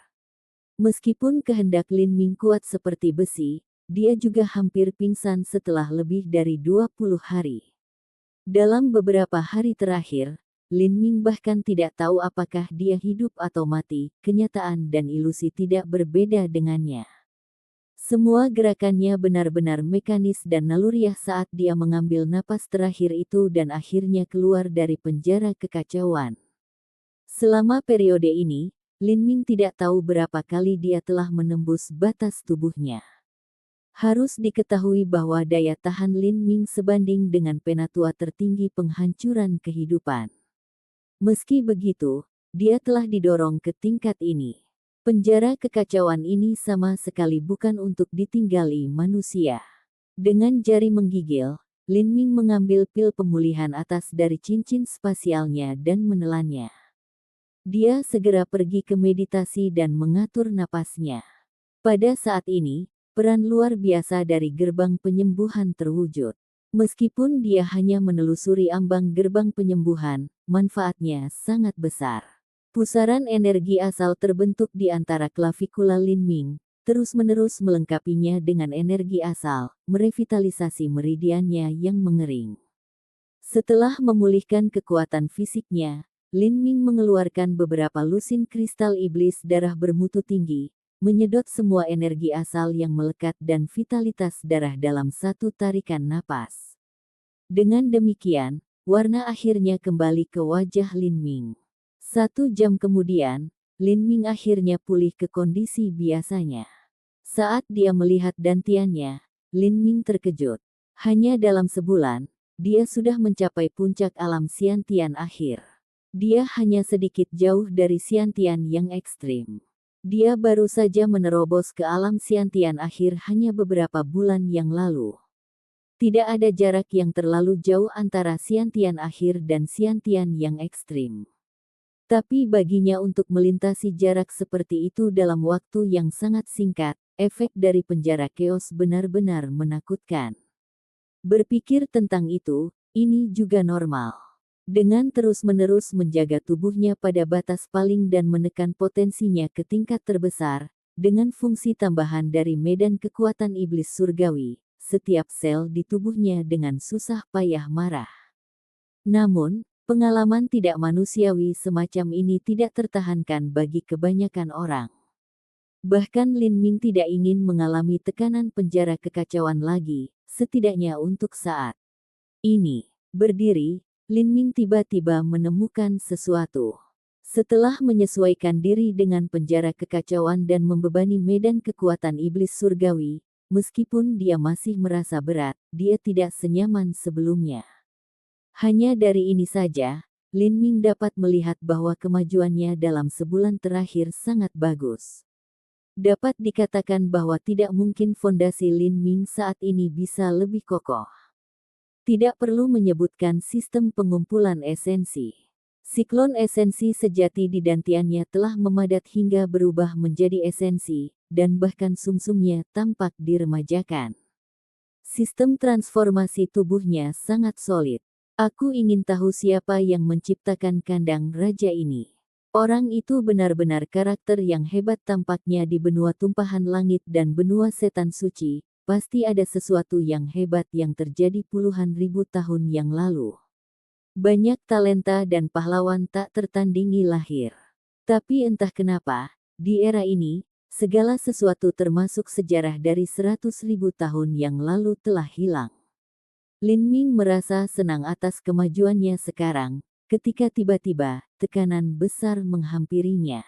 Meskipun kehendak Lin Ming kuat seperti besi, dia juga hampir pingsan setelah lebih dari 20 hari. Dalam beberapa hari terakhir, Lin Ming bahkan tidak tahu apakah dia hidup atau mati, kenyataan dan ilusi tidak berbeda dengannya. Semua gerakannya benar-benar mekanis dan naluriah saat dia mengambil napas terakhir itu dan akhirnya keluar dari penjara kekacauan. Selama periode ini, Lin Ming tidak tahu berapa kali dia telah menembus batas tubuhnya. Harus diketahui bahwa daya tahan Lin Ming sebanding dengan penatua tertinggi penghancuran kehidupan. Meski begitu, dia telah didorong ke tingkat ini. Penjara kekacauan ini sama sekali bukan untuk ditinggali manusia. Dengan jari menggigil, Lin Ming mengambil pil pemulihan atas dari cincin spasialnya dan menelannya. Dia segera pergi ke meditasi dan mengatur napasnya. Pada saat ini, peran luar biasa dari gerbang penyembuhan terwujud. Meskipun dia hanya menelusuri ambang gerbang penyembuhan, manfaatnya sangat besar. Pusaran energi asal terbentuk di antara klavikula Lin Ming, terus-menerus melengkapinya dengan energi asal, merevitalisasi meridiannya yang mengering. Setelah memulihkan kekuatan fisiknya, Lin Ming mengeluarkan beberapa lusin kristal iblis darah bermutu tinggi, menyedot semua energi asal yang melekat dan vitalitas darah dalam satu tarikan napas. Dengan demikian, warna akhirnya kembali ke wajah Lin Ming. 1 jam kemudian, Lin Ming akhirnya pulih ke kondisi biasanya. Saat dia melihat dantiannya, Lin Ming terkejut. Hanya dalam sebulan, dia sudah mencapai puncak alam Xiantian akhir. Dia hanya sedikit jauh dari Xiantian yang ekstrim. Dia baru saja menerobos ke alam Xiantian akhir hanya beberapa bulan yang lalu. Tidak ada jarak yang terlalu jauh antara Xiantian akhir dan Xiantian yang ekstrim. Tapi baginya untuk melintasi jarak seperti itu dalam waktu yang sangat singkat, efek dari penjara keos benar-benar menakutkan. Berpikir tentang itu, ini juga normal. Dengan terus-menerus menjaga tubuhnya pada batas paling dan menekan potensinya ke tingkat terbesar, dengan fungsi tambahan dari medan kekuatan iblis surgawi, setiap sel di tubuhnya dengan susah payah marah. Namun, pengalaman tidak manusiawi semacam ini tidak tertahankan bagi kebanyakan orang. Bahkan Lin Ming tidak ingin mengalami tekanan penjara kekacauan lagi, setidaknya untuk saat ini. Berdiri, Lin Ming tiba-tiba menemukan sesuatu. Setelah menyesuaikan diri dengan penjara kekacauan dan membebani medan kekuatan iblis surgawi, meskipun dia masih merasa berat, dia tidak senyaman sebelumnya. Hanya dari ini saja, Lin Ming dapat melihat bahwa kemajuannya dalam sebulan terakhir sangat bagus. Dapat dikatakan bahwa tidak mungkin fondasi Lin Ming saat ini bisa lebih kokoh. Tidak perlu menyebutkan sistem pengumpulan esensi. Siklon esensi sejati di dantiannya telah memadat hingga berubah menjadi esensi, dan bahkan sumsumnya tampak diremajakan. Sistem transformasi tubuhnya sangat solid. Aku ingin tahu siapa yang menciptakan kandang raja ini. Orang itu benar-benar karakter yang hebat tampaknya di benua tumpahan langit dan benua setan suci. Pasti ada sesuatu yang hebat yang terjadi puluhan ribu tahun yang lalu. Banyak talenta dan pahlawan tak tertandingi lahir. Tapi entah kenapa, di era ini, segala sesuatu termasuk sejarah dari 100.000 tahun yang lalu telah hilang. Lin Ming merasa senang atas kemajuannya sekarang, ketika tiba-tiba, tekanan besar menghampirinya.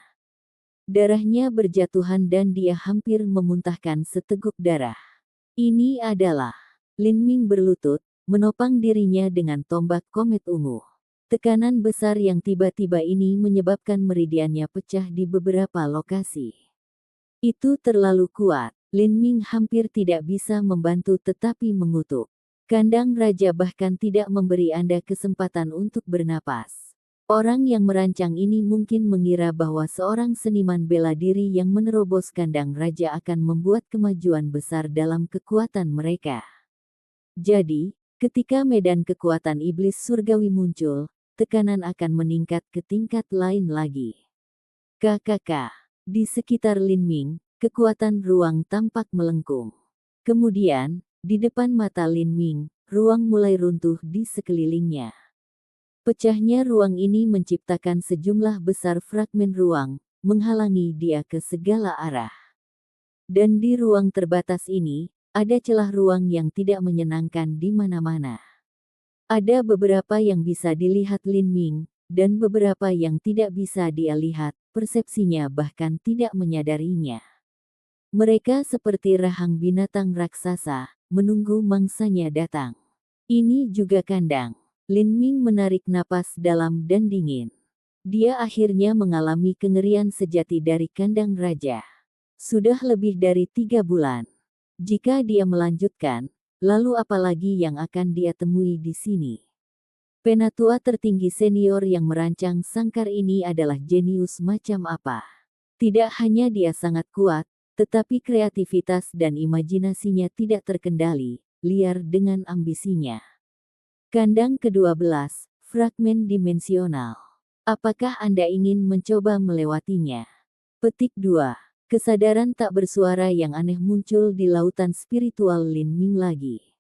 Darahnya berjatuhan dan dia hampir memuntahkan seteguk darah. Ini adalah Lin Ming berlutut, menopang dirinya dengan tombak komet ungu. Tekanan besar yang tiba-tiba ini menyebabkan meridiannya pecah di beberapa lokasi. Itu terlalu kuat. Lin Ming hampir tidak bisa membantu tetapi mengutuk. Kandang raja bahkan tidak memberi Anda kesempatan untuk bernapas. Orang yang merancang ini mungkin mengira bahwa seorang seniman bela diri yang menerobos kandang raja akan membuat kemajuan besar dalam kekuatan mereka. Jadi, ketika medan kekuatan iblis surgawi muncul, tekanan akan meningkat ke tingkat lain lagi. KKK. Di sekitar Lin Ming, kekuatan ruang tampak melengkung. Kemudian, di depan mata Lin Ming, ruang mulai runtuh di sekelilingnya. Pecahnya ruang ini menciptakan sejumlah besar fragmen ruang, menghalangi dia ke segala arah. Dan di ruang terbatas ini, ada celah ruang yang tidak menyenangkan di mana-mana. Ada beberapa yang bisa dilihat Lin Ming, dan beberapa yang tidak bisa dia lihat, persepsinya bahkan tidak menyadarinya. Mereka seperti rahang binatang raksasa, menunggu mangsanya datang. Ini juga kandang. Lin Ming menarik napas dalam dan dingin. Dia akhirnya mengalami kengerian sejati dari kandang raja. Sudah lebih dari 3 bulan. Jika dia melanjutkan, lalu apa lagi yang akan dia temui di sini? Penatua tertinggi senior yang merancang sangkar ini adalah jenius macam apa? Tidak hanya dia sangat kuat, tetapi kreativitas dan imajinasinya tidak terkendali, liar dengan ambisinya. Kandang ke-12, fragmen dimensional. Apakah Anda ingin mencoba melewatinya? Petik 2. Kesadaran tak bersuara yang aneh muncul di lautan spiritual Lin Ming lagi.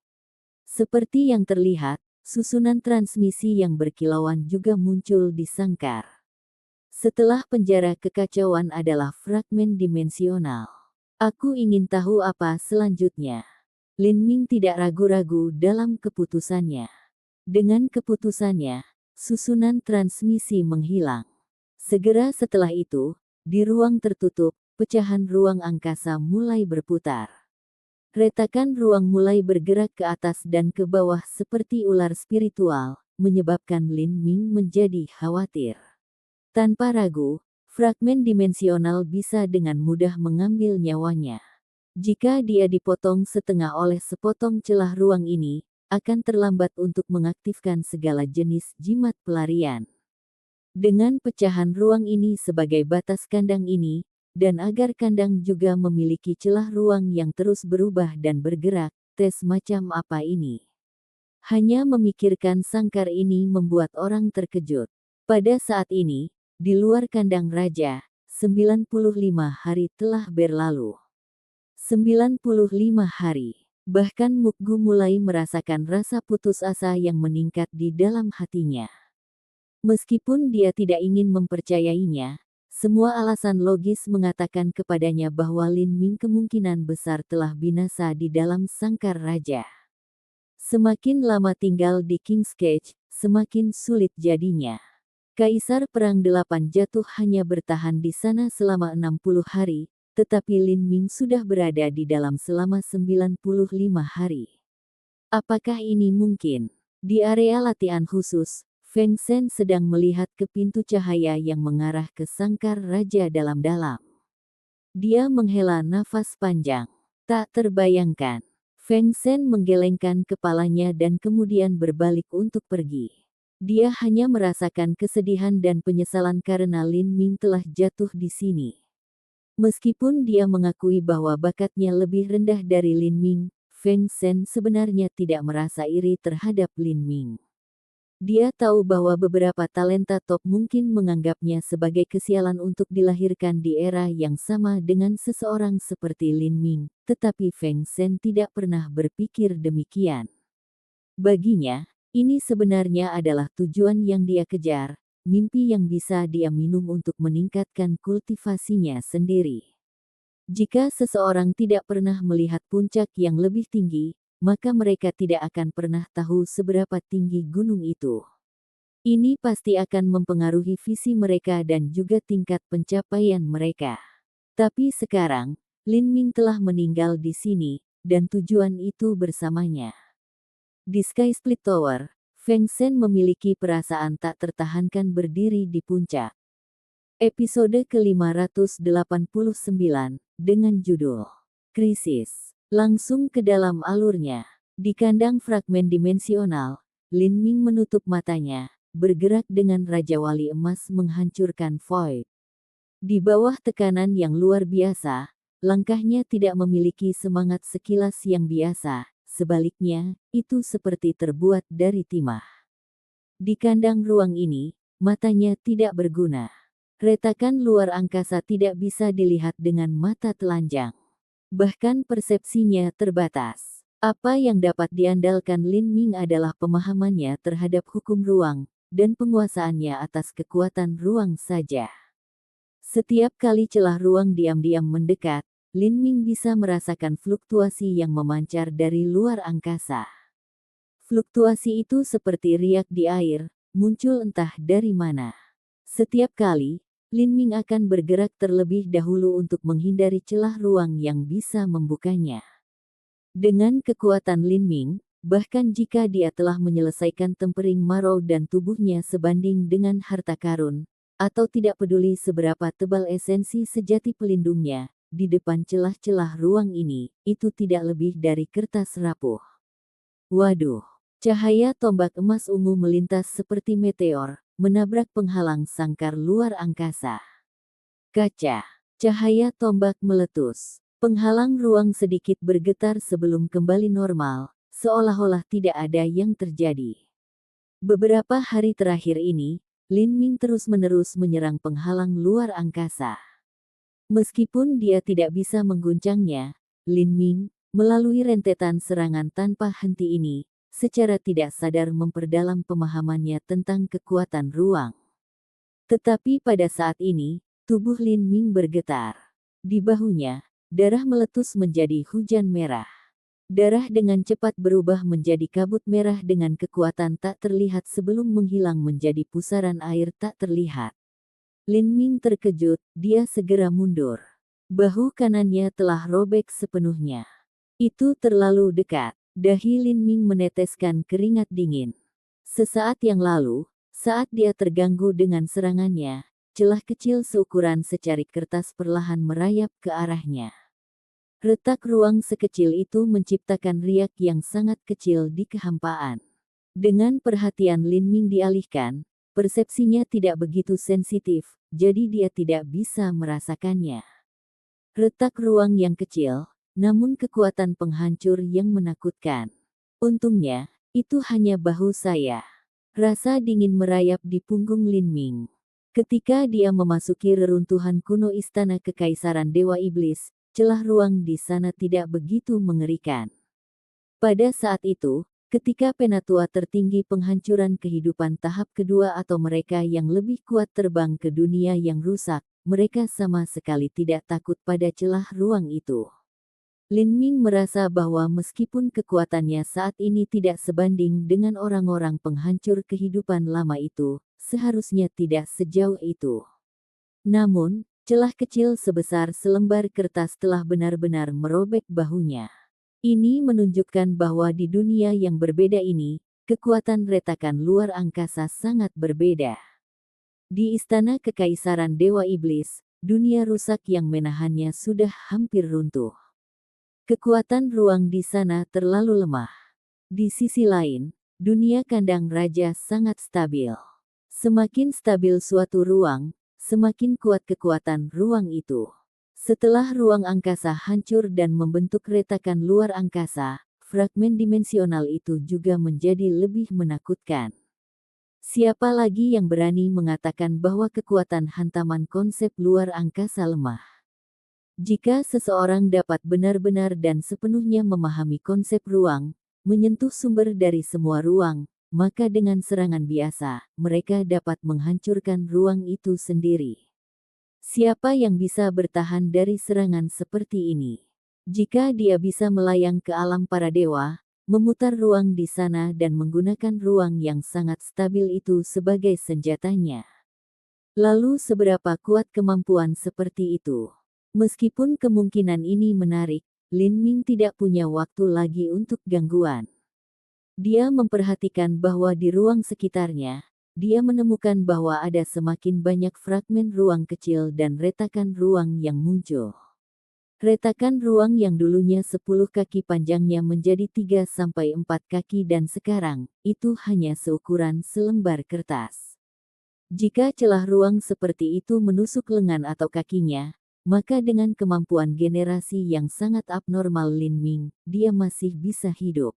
Seperti yang terlihat, susunan transmisi yang berkilauan juga muncul di sangkar. Setelah penjara kekacauan adalah fragmen dimensional. Aku ingin tahu apa selanjutnya. Lin Ming tidak ragu-ragu dalam keputusannya. Dengan keputusannya, susunan transmisi menghilang. Segera setelah itu, di ruang tertutup, pecahan ruang angkasa mulai berputar. Retakan ruang mulai bergerak ke atas dan ke bawah seperti ular spiritual, menyebabkan Lin Ming menjadi khawatir. Tanpa ragu, fragmen dimensional bisa dengan mudah mengambil nyawanya. Jika dia dipotong setengah oleh sepotong celah ruang ini, akan terlambat untuk mengaktifkan segala jenis jimat pelarian. Dengan pecahan ruang ini sebagai batas kandang ini, dan agar kandang juga memiliki celah ruang yang terus berubah dan bergerak, tes macam apa ini? Hanya memikirkan sangkar ini membuat orang terkejut. Pada saat ini, di luar kandang raja, 95 hari telah berlalu. 95 hari. Bahkan Mukgu mulai merasakan rasa putus asa yang meningkat di dalam hatinya. Meskipun dia tidak ingin mempercayainya, semua alasan logis mengatakan kepadanya bahwa Lin Ming kemungkinan besar telah binasa di dalam sangkar raja. Semakin lama tinggal di King's Cage, semakin sulit jadinya. Kaisar Perang 8 jatuh hanya bertahan di sana selama 60 hari, tetapi Lin Ming sudah berada di dalam selama 95 hari. Apakah ini mungkin? Di area latihan khusus, Feng Shen sedang melihat ke pintu cahaya yang mengarah ke sangkar raja dalam-dalam. Dia menghela nafas panjang. Tak terbayangkan. Feng Shen menggelengkan kepalanya dan kemudian berbalik untuk pergi. Dia hanya merasakan kesedihan dan penyesalan karena Lin Ming telah jatuh di sini. Meskipun dia mengakui bahwa bakatnya lebih rendah dari Lin Ming, Feng Shen sebenarnya tidak merasa iri terhadap Lin Ming. Dia tahu bahwa beberapa talenta top mungkin menganggapnya sebagai kesialan untuk dilahirkan di era yang sama dengan seseorang seperti Lin Ming, tetapi Feng Shen tidak pernah berpikir demikian. Baginya, ini sebenarnya adalah tujuan yang dia kejar, mimpi yang bisa dia minum untuk meningkatkan kultivasinya sendiri. Jika seseorang tidak pernah melihat puncak yang lebih tinggi, maka mereka tidak akan pernah tahu seberapa tinggi gunung itu. Ini pasti akan mempengaruhi visi mereka dan juga tingkat pencapaian mereka. Tapi sekarang, Lin Ming telah meninggal di sini, dan tujuan itu bersamanya. Di Sky Split Tower, Feng Shen memiliki perasaan tak tertahankan berdiri di puncak. Episode ke-589, dengan judul Krisis, langsung ke dalam alurnya. Di kandang fragmen dimensional, Lin Ming menutup matanya, bergerak dengan Raja Wali Emas menghancurkan Void. Di bawah tekanan yang luar biasa, langkahnya tidak memiliki semangat sekilas yang biasa, sebaliknya, itu seperti terbuat dari timah. Di kandang ruang ini, matanya tidak berguna. Retakan luar angkasa tidak bisa dilihat dengan mata telanjang. Bahkan persepsinya terbatas. Apa yang dapat diandalkan Lin Ming adalah pemahamannya terhadap hukum ruang, dan penguasaannya atas kekuatan ruang saja. Setiap kali celah ruang diam-diam mendekat, Lin Ming bisa merasakan fluktuasi yang memancar dari luar angkasa. Fluktuasi itu seperti riak di air, muncul entah dari mana. Setiap kali, Lin Ming akan bergerak terlebih dahulu untuk menghindari celah ruang yang bisa membukanya. Dengan kekuatan Lin Ming, bahkan jika dia telah menyelesaikan tempering marrow dan tubuhnya sebanding dengan harta karun, atau tidak peduli seberapa tebal esensi sejati pelindungnya, di depan celah-celah ruang ini, itu tidak lebih dari kertas rapuh. Waduh! Cahaya tombak emas ungu melintas seperti meteor, menabrak penghalang sangkar luar angkasa. Kaca! Cahaya tombak meletus. Penghalang ruang sedikit bergetar sebelum kembali normal, seolah-olah tidak ada yang terjadi. Beberapa hari terakhir ini, Lin Ming terus-menerus menyerang penghalang luar angkasa. Meskipun dia tidak bisa mengguncangnya, Lin Ming, melalui rentetan serangan tanpa henti ini, secara tidak sadar memperdalam pemahamannya tentang kekuatan ruang. Tetapi pada saat ini, tubuh Lin Ming bergetar. Di bahunya, darah meletus menjadi hujan merah. Darah dengan cepat berubah menjadi kabut merah dengan kekuatan tak terlihat sebelum menghilang menjadi pusaran air tak terlihat. Lin Ming terkejut, dia segera mundur. Bahu kanannya telah robek sepenuhnya. Itu terlalu dekat. Dahi Lin Ming meneteskan keringat dingin. Sesaat yang lalu, saat dia terganggu dengan serangannya, celah kecil seukuran secarik kertas perlahan merayap ke arahnya. Retak ruang sekecil itu menciptakan riak yang sangat kecil di kehampaan. Dengan perhatian Lin Ming dialihkan, persepsinya tidak begitu sensitif, jadi dia tidak bisa merasakannya. Retak ruang yang kecil, namun kekuatan penghancur yang menakutkan. Untungnya, itu hanya bahu saya. Rasa dingin merayap di punggung Lin Ming. Ketika dia memasuki reruntuhan kuno istana kekaisaran Dewa Iblis, celah ruang di sana tidak begitu mengerikan. Pada saat itu, ketika penatua tertinggi penghancuran kehidupan tahap kedua atau mereka yang lebih kuat terbang ke dunia yang rusak, mereka sama sekali tidak takut pada celah ruang itu. Lin Ming merasa bahwa meskipun kekuatannya saat ini tidak sebanding dengan orang-orang penghancur kehidupan lama itu, seharusnya tidak sejauh itu. Namun, celah kecil sebesar selembar kertas telah benar-benar merobek bahunya. Ini menunjukkan bahwa di dunia yang berbeda ini, kekuatan retakan luar angkasa sangat berbeda. Di istana kekaisaran Dewa Iblis, dunia rusak yang menahannya sudah hampir runtuh. Kekuatan ruang di sana terlalu lemah. Di sisi lain, dunia kandang raja sangat stabil. Semakin stabil suatu ruang, semakin kuat kekuatan ruang itu. Setelah ruang angkasa hancur dan membentuk retakan luar angkasa, fragmen dimensional itu juga menjadi lebih menakutkan. Siapa lagi yang berani mengatakan bahwa kekuatan hantaman konsep luar angkasa lemah? Jika seseorang dapat benar-benar dan sepenuhnya memahami konsep ruang, menyentuh sumber dari semua ruang, maka dengan serangan biasa, mereka dapat menghancurkan ruang itu sendiri. Siapa yang bisa bertahan dari serangan seperti ini? Jika dia bisa melayang ke alam para dewa, memutar ruang di sana dan menggunakan ruang yang sangat stabil itu sebagai senjatanya. Lalu seberapa kuat kemampuan seperti itu? Meskipun kemungkinan ini menarik, Lin Ming tidak punya waktu lagi untuk gangguan. Dia memperhatikan bahwa di ruang sekitarnya, dia menemukan bahwa ada semakin banyak fragmen ruang kecil dan retakan ruang yang muncul. Retakan ruang yang dulunya 10 kaki panjangnya menjadi 3 sampai 4 kaki dan sekarang, itu hanya seukuran selembar kertas. Jika celah ruang seperti itu menusuk lengan atau kakinya, maka dengan kemampuan generasi yang sangat abnormal Lin Ming, dia masih bisa hidup.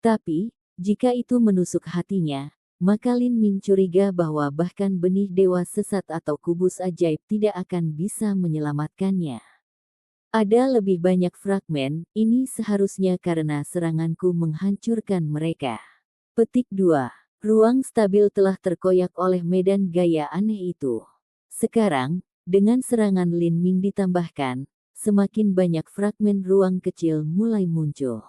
Tapi, jika itu menusuk hatinya, maka Lin Ming curiga bahwa bahkan benih dewa sesat atau kubus ajaib tidak akan bisa menyelamatkannya. Ada lebih banyak fragmen, ini seharusnya karena seranganku menghancurkan mereka. Petik 2. Ruang stabil telah terkoyak oleh medan gaya aneh itu. Sekarang, dengan serangan Lin Ming ditambahkan, semakin banyak fragmen ruang kecil mulai muncul.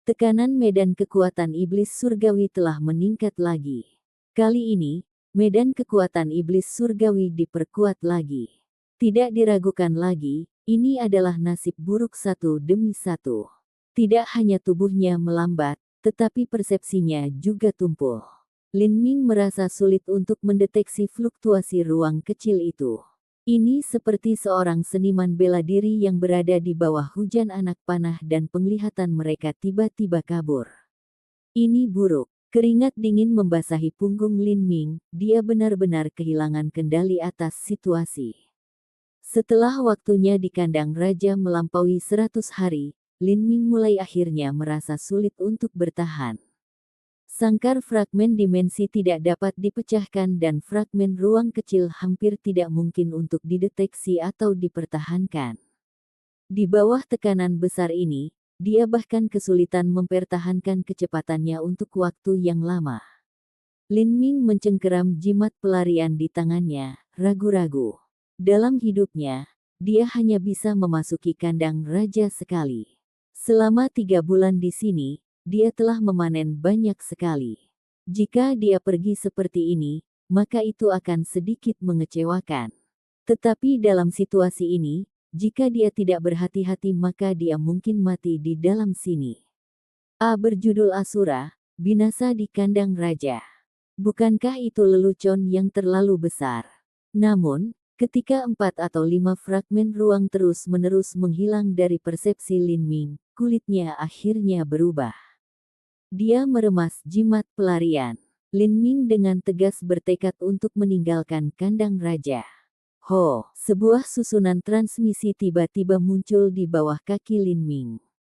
Tekanan medan kekuatan iblis surgawi telah meningkat lagi. Kali ini, medan kekuatan iblis surgawi diperkuat lagi. Tidak diragukan lagi, ini adalah nasib buruk satu demi satu. Tidak hanya tubuhnya melambat, tetapi persepsinya juga tumpul. Lin Ming merasa sulit untuk mendeteksi fluktuasi ruang kecil itu. Ini seperti seorang seniman bela diri yang berada di bawah hujan anak panah dan penglihatan mereka tiba-tiba kabur. Ini buruk. Keringat dingin membasahi punggung Lin Ming, dia benar-benar kehilangan kendali atas situasi. Setelah waktunya di kandang raja melampaui 100 hari, Lin Ming mulai akhirnya merasa sulit untuk bertahan. Sangkar fragmen dimensi tidak dapat dipecahkan dan fragmen ruang kecil hampir tidak mungkin untuk dideteksi atau dipertahankan. Di bawah tekanan besar ini, dia bahkan kesulitan mempertahankan kecepatannya untuk waktu yang lama. Lin Ming mencengkeram jimat pelarian di tangannya, ragu-ragu. Dalam hidupnya, dia hanya bisa memasuki kandang raja sekali. Selama 3 bulan di sini, dia telah memanen banyak sekali. Jika dia pergi seperti ini, maka itu akan sedikit mengecewakan. Tetapi dalam situasi ini, jika dia tidak berhati-hati maka dia mungkin mati di dalam sini. A berjudul Asura, binasa di kandang raja. Bukankah itu lelucon yang terlalu besar? Namun, ketika 4 atau 5 fragmen ruang terus-menerus menghilang dari persepsi Lin Ming, kulitnya akhirnya berubah. Dia meremas jimat pelarian. Lin Ming dengan tegas bertekad untuk meninggalkan kandang raja. Ho, sebuah susunan transmisi tiba-tiba muncul di bawah kaki Lin Ming.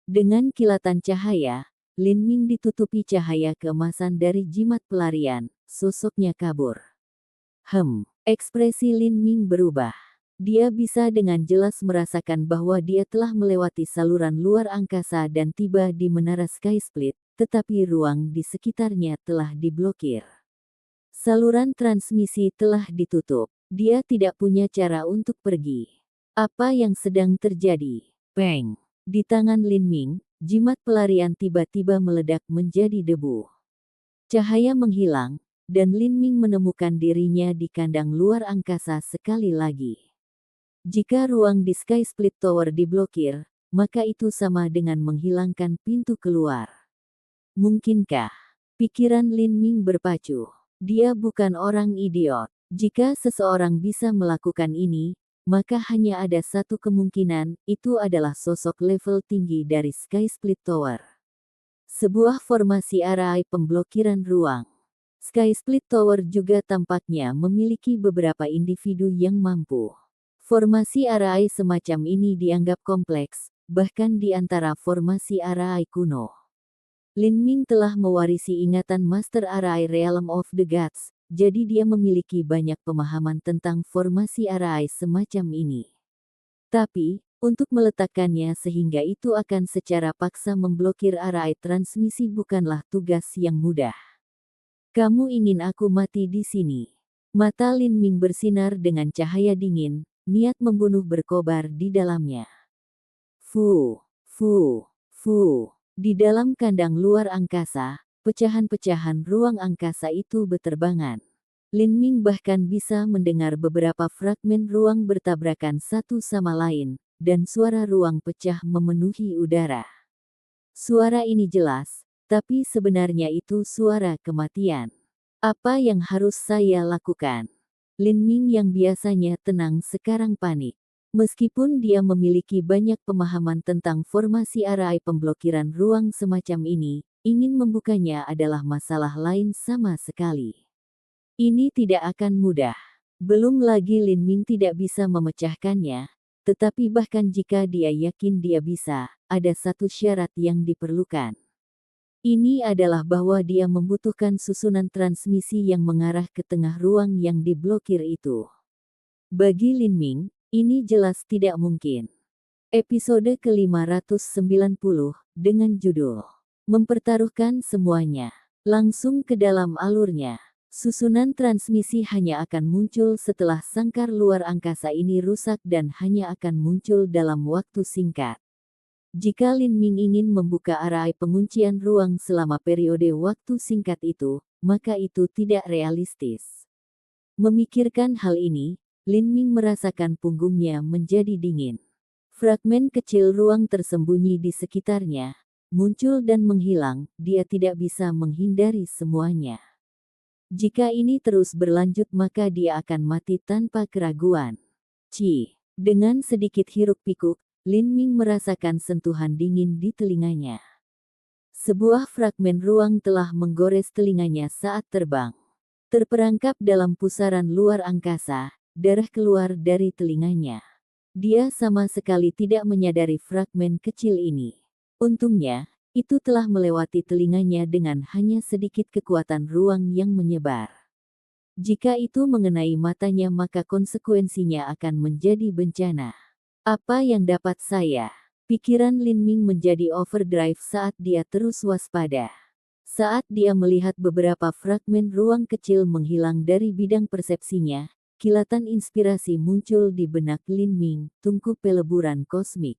Dengan kilatan cahaya, Lin Ming ditutupi cahaya keemasan dari jimat pelarian, sosoknya kabur. Ekspresi Lin Ming berubah. Dia bisa dengan jelas merasakan bahwa dia telah melewati saluran luar angkasa dan tiba di menara Sky Split, tetapi ruang di sekitarnya telah diblokir. Saluran transmisi telah ditutup. Dia tidak punya cara untuk pergi. Apa yang sedang terjadi? Peng! Di tangan Lin Ming, jimat pelarian tiba-tiba meledak menjadi debu. Cahaya menghilang, dan Lin Ming menemukan dirinya di kandang luar angkasa sekali lagi. Jika ruang di Sky Split Tower diblokir, maka itu sama dengan menghilangkan pintu keluar. Mungkinkah? Pikiran Lin Ming berpacu. Dia bukan orang idiot. Jika seseorang bisa melakukan ini, maka hanya ada satu kemungkinan, itu adalah sosok level tinggi dari Sky Split Tower. Sebuah formasi arai pemblokiran ruang. Sky Split Tower juga tampaknya memiliki beberapa individu yang mampu. Formasi arai semacam ini dianggap kompleks, bahkan di antara formasi arai kuno. Lin Ming telah mewarisi ingatan Master Arai Realm of the Gods, jadi dia memiliki banyak pemahaman tentang formasi arai semacam ini. Tapi, untuk meletakkannya sehingga itu akan secara paksa memblokir arai transmisi bukanlah tugas yang mudah. Kamu ingin aku mati di sini? Mata Lin Ming bersinar dengan cahaya dingin, niat membunuh berkobar di dalamnya. Fu, fu, fu. Di dalam kandang luar angkasa, pecahan-pecahan ruang angkasa itu beterbangan. Lin Ming bahkan bisa mendengar beberapa fragmen ruang bertabrakan satu sama lain, dan suara ruang pecah memenuhi udara. Suara ini jelas, Tapi sebenarnya itu suara kematian. Apa yang harus saya lakukan? Lin Ming yang biasanya tenang sekarang panik. Meskipun dia memiliki banyak pemahaman tentang formasi arai pemblokiran ruang semacam ini, ingin membukanya adalah masalah lain sama sekali. Ini tidak akan mudah. Belum lagi Lin Ming tidak bisa memecahkannya, tetapi bahkan jika dia yakin dia bisa, ada satu syarat yang diperlukan. Ini adalah bahwa dia membutuhkan susunan transmisi yang mengarah ke tengah ruang yang diblokir itu. Bagi Lin Ming, ini jelas tidak mungkin. Episode ke-590, dengan judul Mempertaruhkan Semuanya. Langsung ke dalam alurnya. Susunan transmisi hanya akan muncul setelah sangkar luar angkasa ini rusak dan hanya akan muncul dalam waktu singkat. Jika Lin Ming ingin membuka arai penguncian ruang selama periode waktu singkat itu, maka itu tidak realistis. Memikirkan hal ini, Lin Ming merasakan punggungnya menjadi dingin. Fragmen kecil ruang tersembunyi di sekitarnya, muncul dan menghilang, dia tidak bisa menghindari semuanya. Jika ini terus berlanjut maka dia akan mati tanpa keraguan. Dengan sedikit hiruk-pikuk, Lin Ming merasakan sentuhan dingin di telinganya. Sebuah fragmen ruang telah menggores telinganya saat terbang. Terperangkap dalam pusaran luar angkasa, darah keluar dari telinganya. Dia sama sekali tidak menyadari fragmen kecil ini. Untungnya, itu telah melewati telinganya dengan hanya sedikit kekuatan ruang yang menyebar. Jika itu mengenai matanya maka konsekuensinya akan menjadi bencana. Apa yang dapat saya? Pikiran Lin Ming menjadi overdrive saat dia terus waspada. Saat dia melihat beberapa fragmen ruang kecil menghilang dari bidang persepsinya, kilatan inspirasi muncul di benak Lin Ming, tungku peleburan kosmik.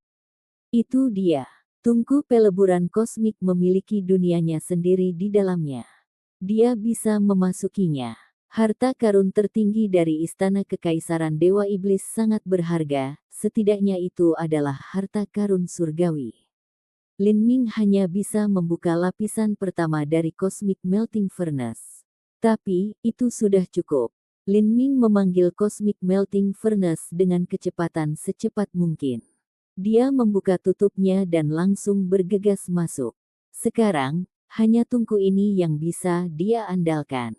Itu dia. Tungku peleburan kosmik memiliki dunianya sendiri di dalamnya. Dia bisa memasukinya. Harta karun tertinggi dari istana kekaisaran Dewa Iblis sangat berharga, setidaknya itu adalah harta karun surgawi. Lin Ming hanya bisa membuka lapisan pertama dari Cosmic Melting Furnace. Tapi, itu sudah cukup. Lin Ming memanggil Cosmic Melting Furnace dengan kecepatan secepat mungkin. Dia membuka tutupnya dan langsung bergegas masuk. Sekarang, hanya tungku ini yang bisa dia andalkan.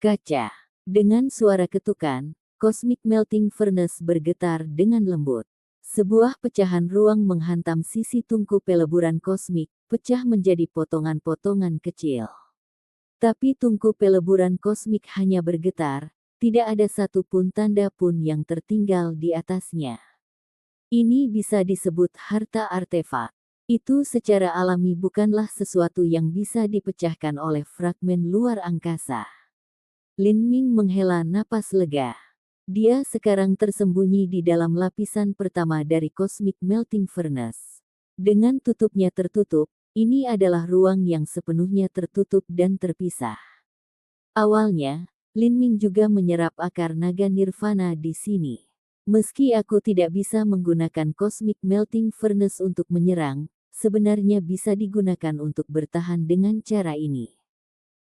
Kaca. Dengan suara ketukan, Cosmic Melting Furnace bergetar dengan lembut. Sebuah pecahan ruang menghantam sisi tungku peleburan kosmik, pecah menjadi potongan-potongan kecil. Tapi tungku peleburan kosmik hanya bergetar, tidak ada satupun tanda pun yang tertinggal di atasnya. Ini bisa disebut harta artefak. Itu secara alami bukanlah sesuatu yang bisa dipecahkan oleh fragmen luar angkasa. Lin Ming menghela napas lega. Dia sekarang tersembunyi di dalam lapisan pertama dari Cosmic Melting Furnace. Dengan tutupnya tertutup, ini adalah ruang yang sepenuhnya tertutup dan terpisah. Awalnya, Lin Ming juga menyerap akar naga nirvana di sini. Meski aku tidak bisa menggunakan Cosmic Melting Furnace untuk menyerang, sebenarnya bisa digunakan untuk bertahan dengan cara ini.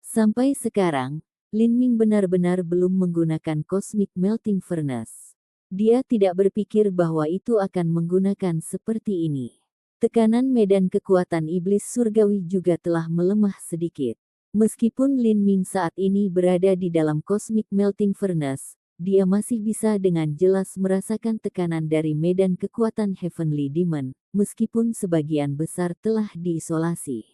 Sampai sekarang, Lin Ming benar-benar belum menggunakan Cosmic Melting Furnace. Dia tidak berpikir bahwa itu akan menggunakan seperti ini. Tekanan medan kekuatan iblis surgawi juga telah melemah sedikit. Meskipun Lin Ming saat ini berada di dalam Cosmic Melting Furnace, dia masih bisa dengan jelas merasakan tekanan dari medan kekuatan Heavenly Demon, meskipun sebagian besar telah diisolasi.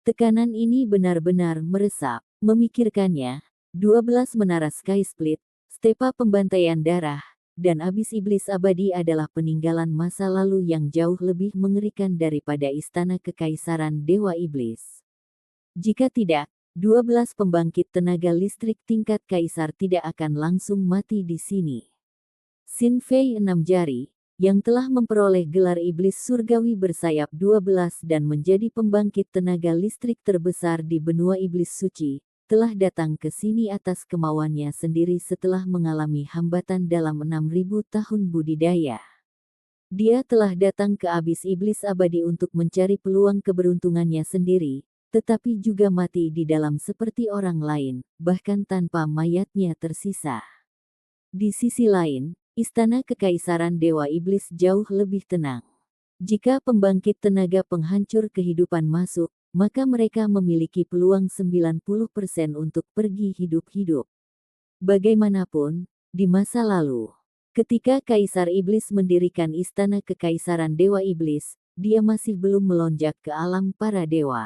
Tekanan ini benar-benar meresap. Memikirkannya, 12 menara Sky Split, stepa pembantaian darah, dan abis iblis abadi adalah peninggalan masa lalu yang jauh lebih mengerikan daripada istana kekaisaran Dewa Iblis. Jika tidak, 12 pembangkit tenaga listrik tingkat kaisar tidak akan langsung mati di sini. Xin Fei 6 jari, yang telah memperoleh gelar iblis surgawi bersayap 12 dan menjadi pembangkit tenaga listrik terbesar di benua iblis suci, telah datang ke sini atas kemauannya sendiri setelah mengalami hambatan dalam 6.000 tahun budidaya. Dia telah datang ke abis iblis abadi untuk mencari peluang keberuntungannya sendiri, tetapi juga mati di dalam seperti orang lain, bahkan tanpa mayatnya tersisa. Di sisi lain, istana kekaisaran Dewa Iblis jauh lebih tenang. Jika pembangkit tenaga penghancur kehidupan masuk, maka mereka memiliki peluang 90% untuk pergi hidup-hidup. Bagaimanapun, di masa lalu, ketika Kaisar Iblis mendirikan istana kekaisaran Dewa Iblis, dia masih belum melonjak ke alam para dewa.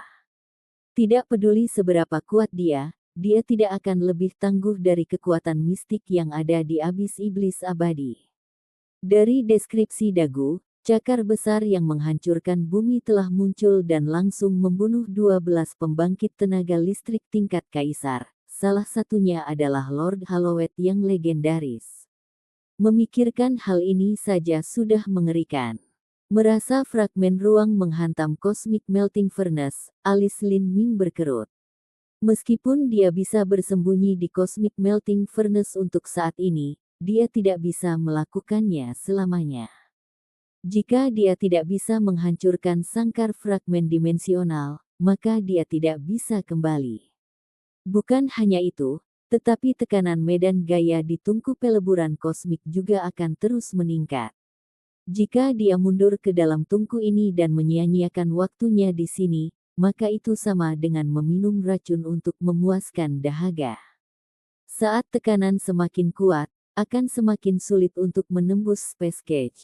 Tidak peduli seberapa kuat dia tidak akan lebih tangguh dari kekuatan mistik yang ada di abis iblis abadi. Dari deskripsi Dagu, cakar besar yang menghancurkan bumi telah muncul dan langsung membunuh 12 pembangkit tenaga listrik tingkat kaisar. Salah satunya adalah Lord Hallowed yang legendaris. Memikirkan hal ini saja sudah mengerikan. Merasa fragmen ruang menghantam Cosmic Melting Furnace, alis Lin Ming berkerut. Meskipun dia bisa bersembunyi di Cosmic Melting Furnace untuk saat ini, dia tidak bisa melakukannya selamanya. Jika dia tidak bisa menghancurkan sangkar fragmen dimensional, maka dia tidak bisa kembali. Bukan hanya itu, tetapi tekanan medan gaya di tungku peleburan kosmik juga akan terus meningkat. Jika dia mundur ke dalam tungku ini dan menyia-nyiakan waktunya di sini, maka itu sama dengan meminum racun untuk memuaskan dahaga. Saat tekanan semakin kuat, akan semakin sulit untuk menembus space cage.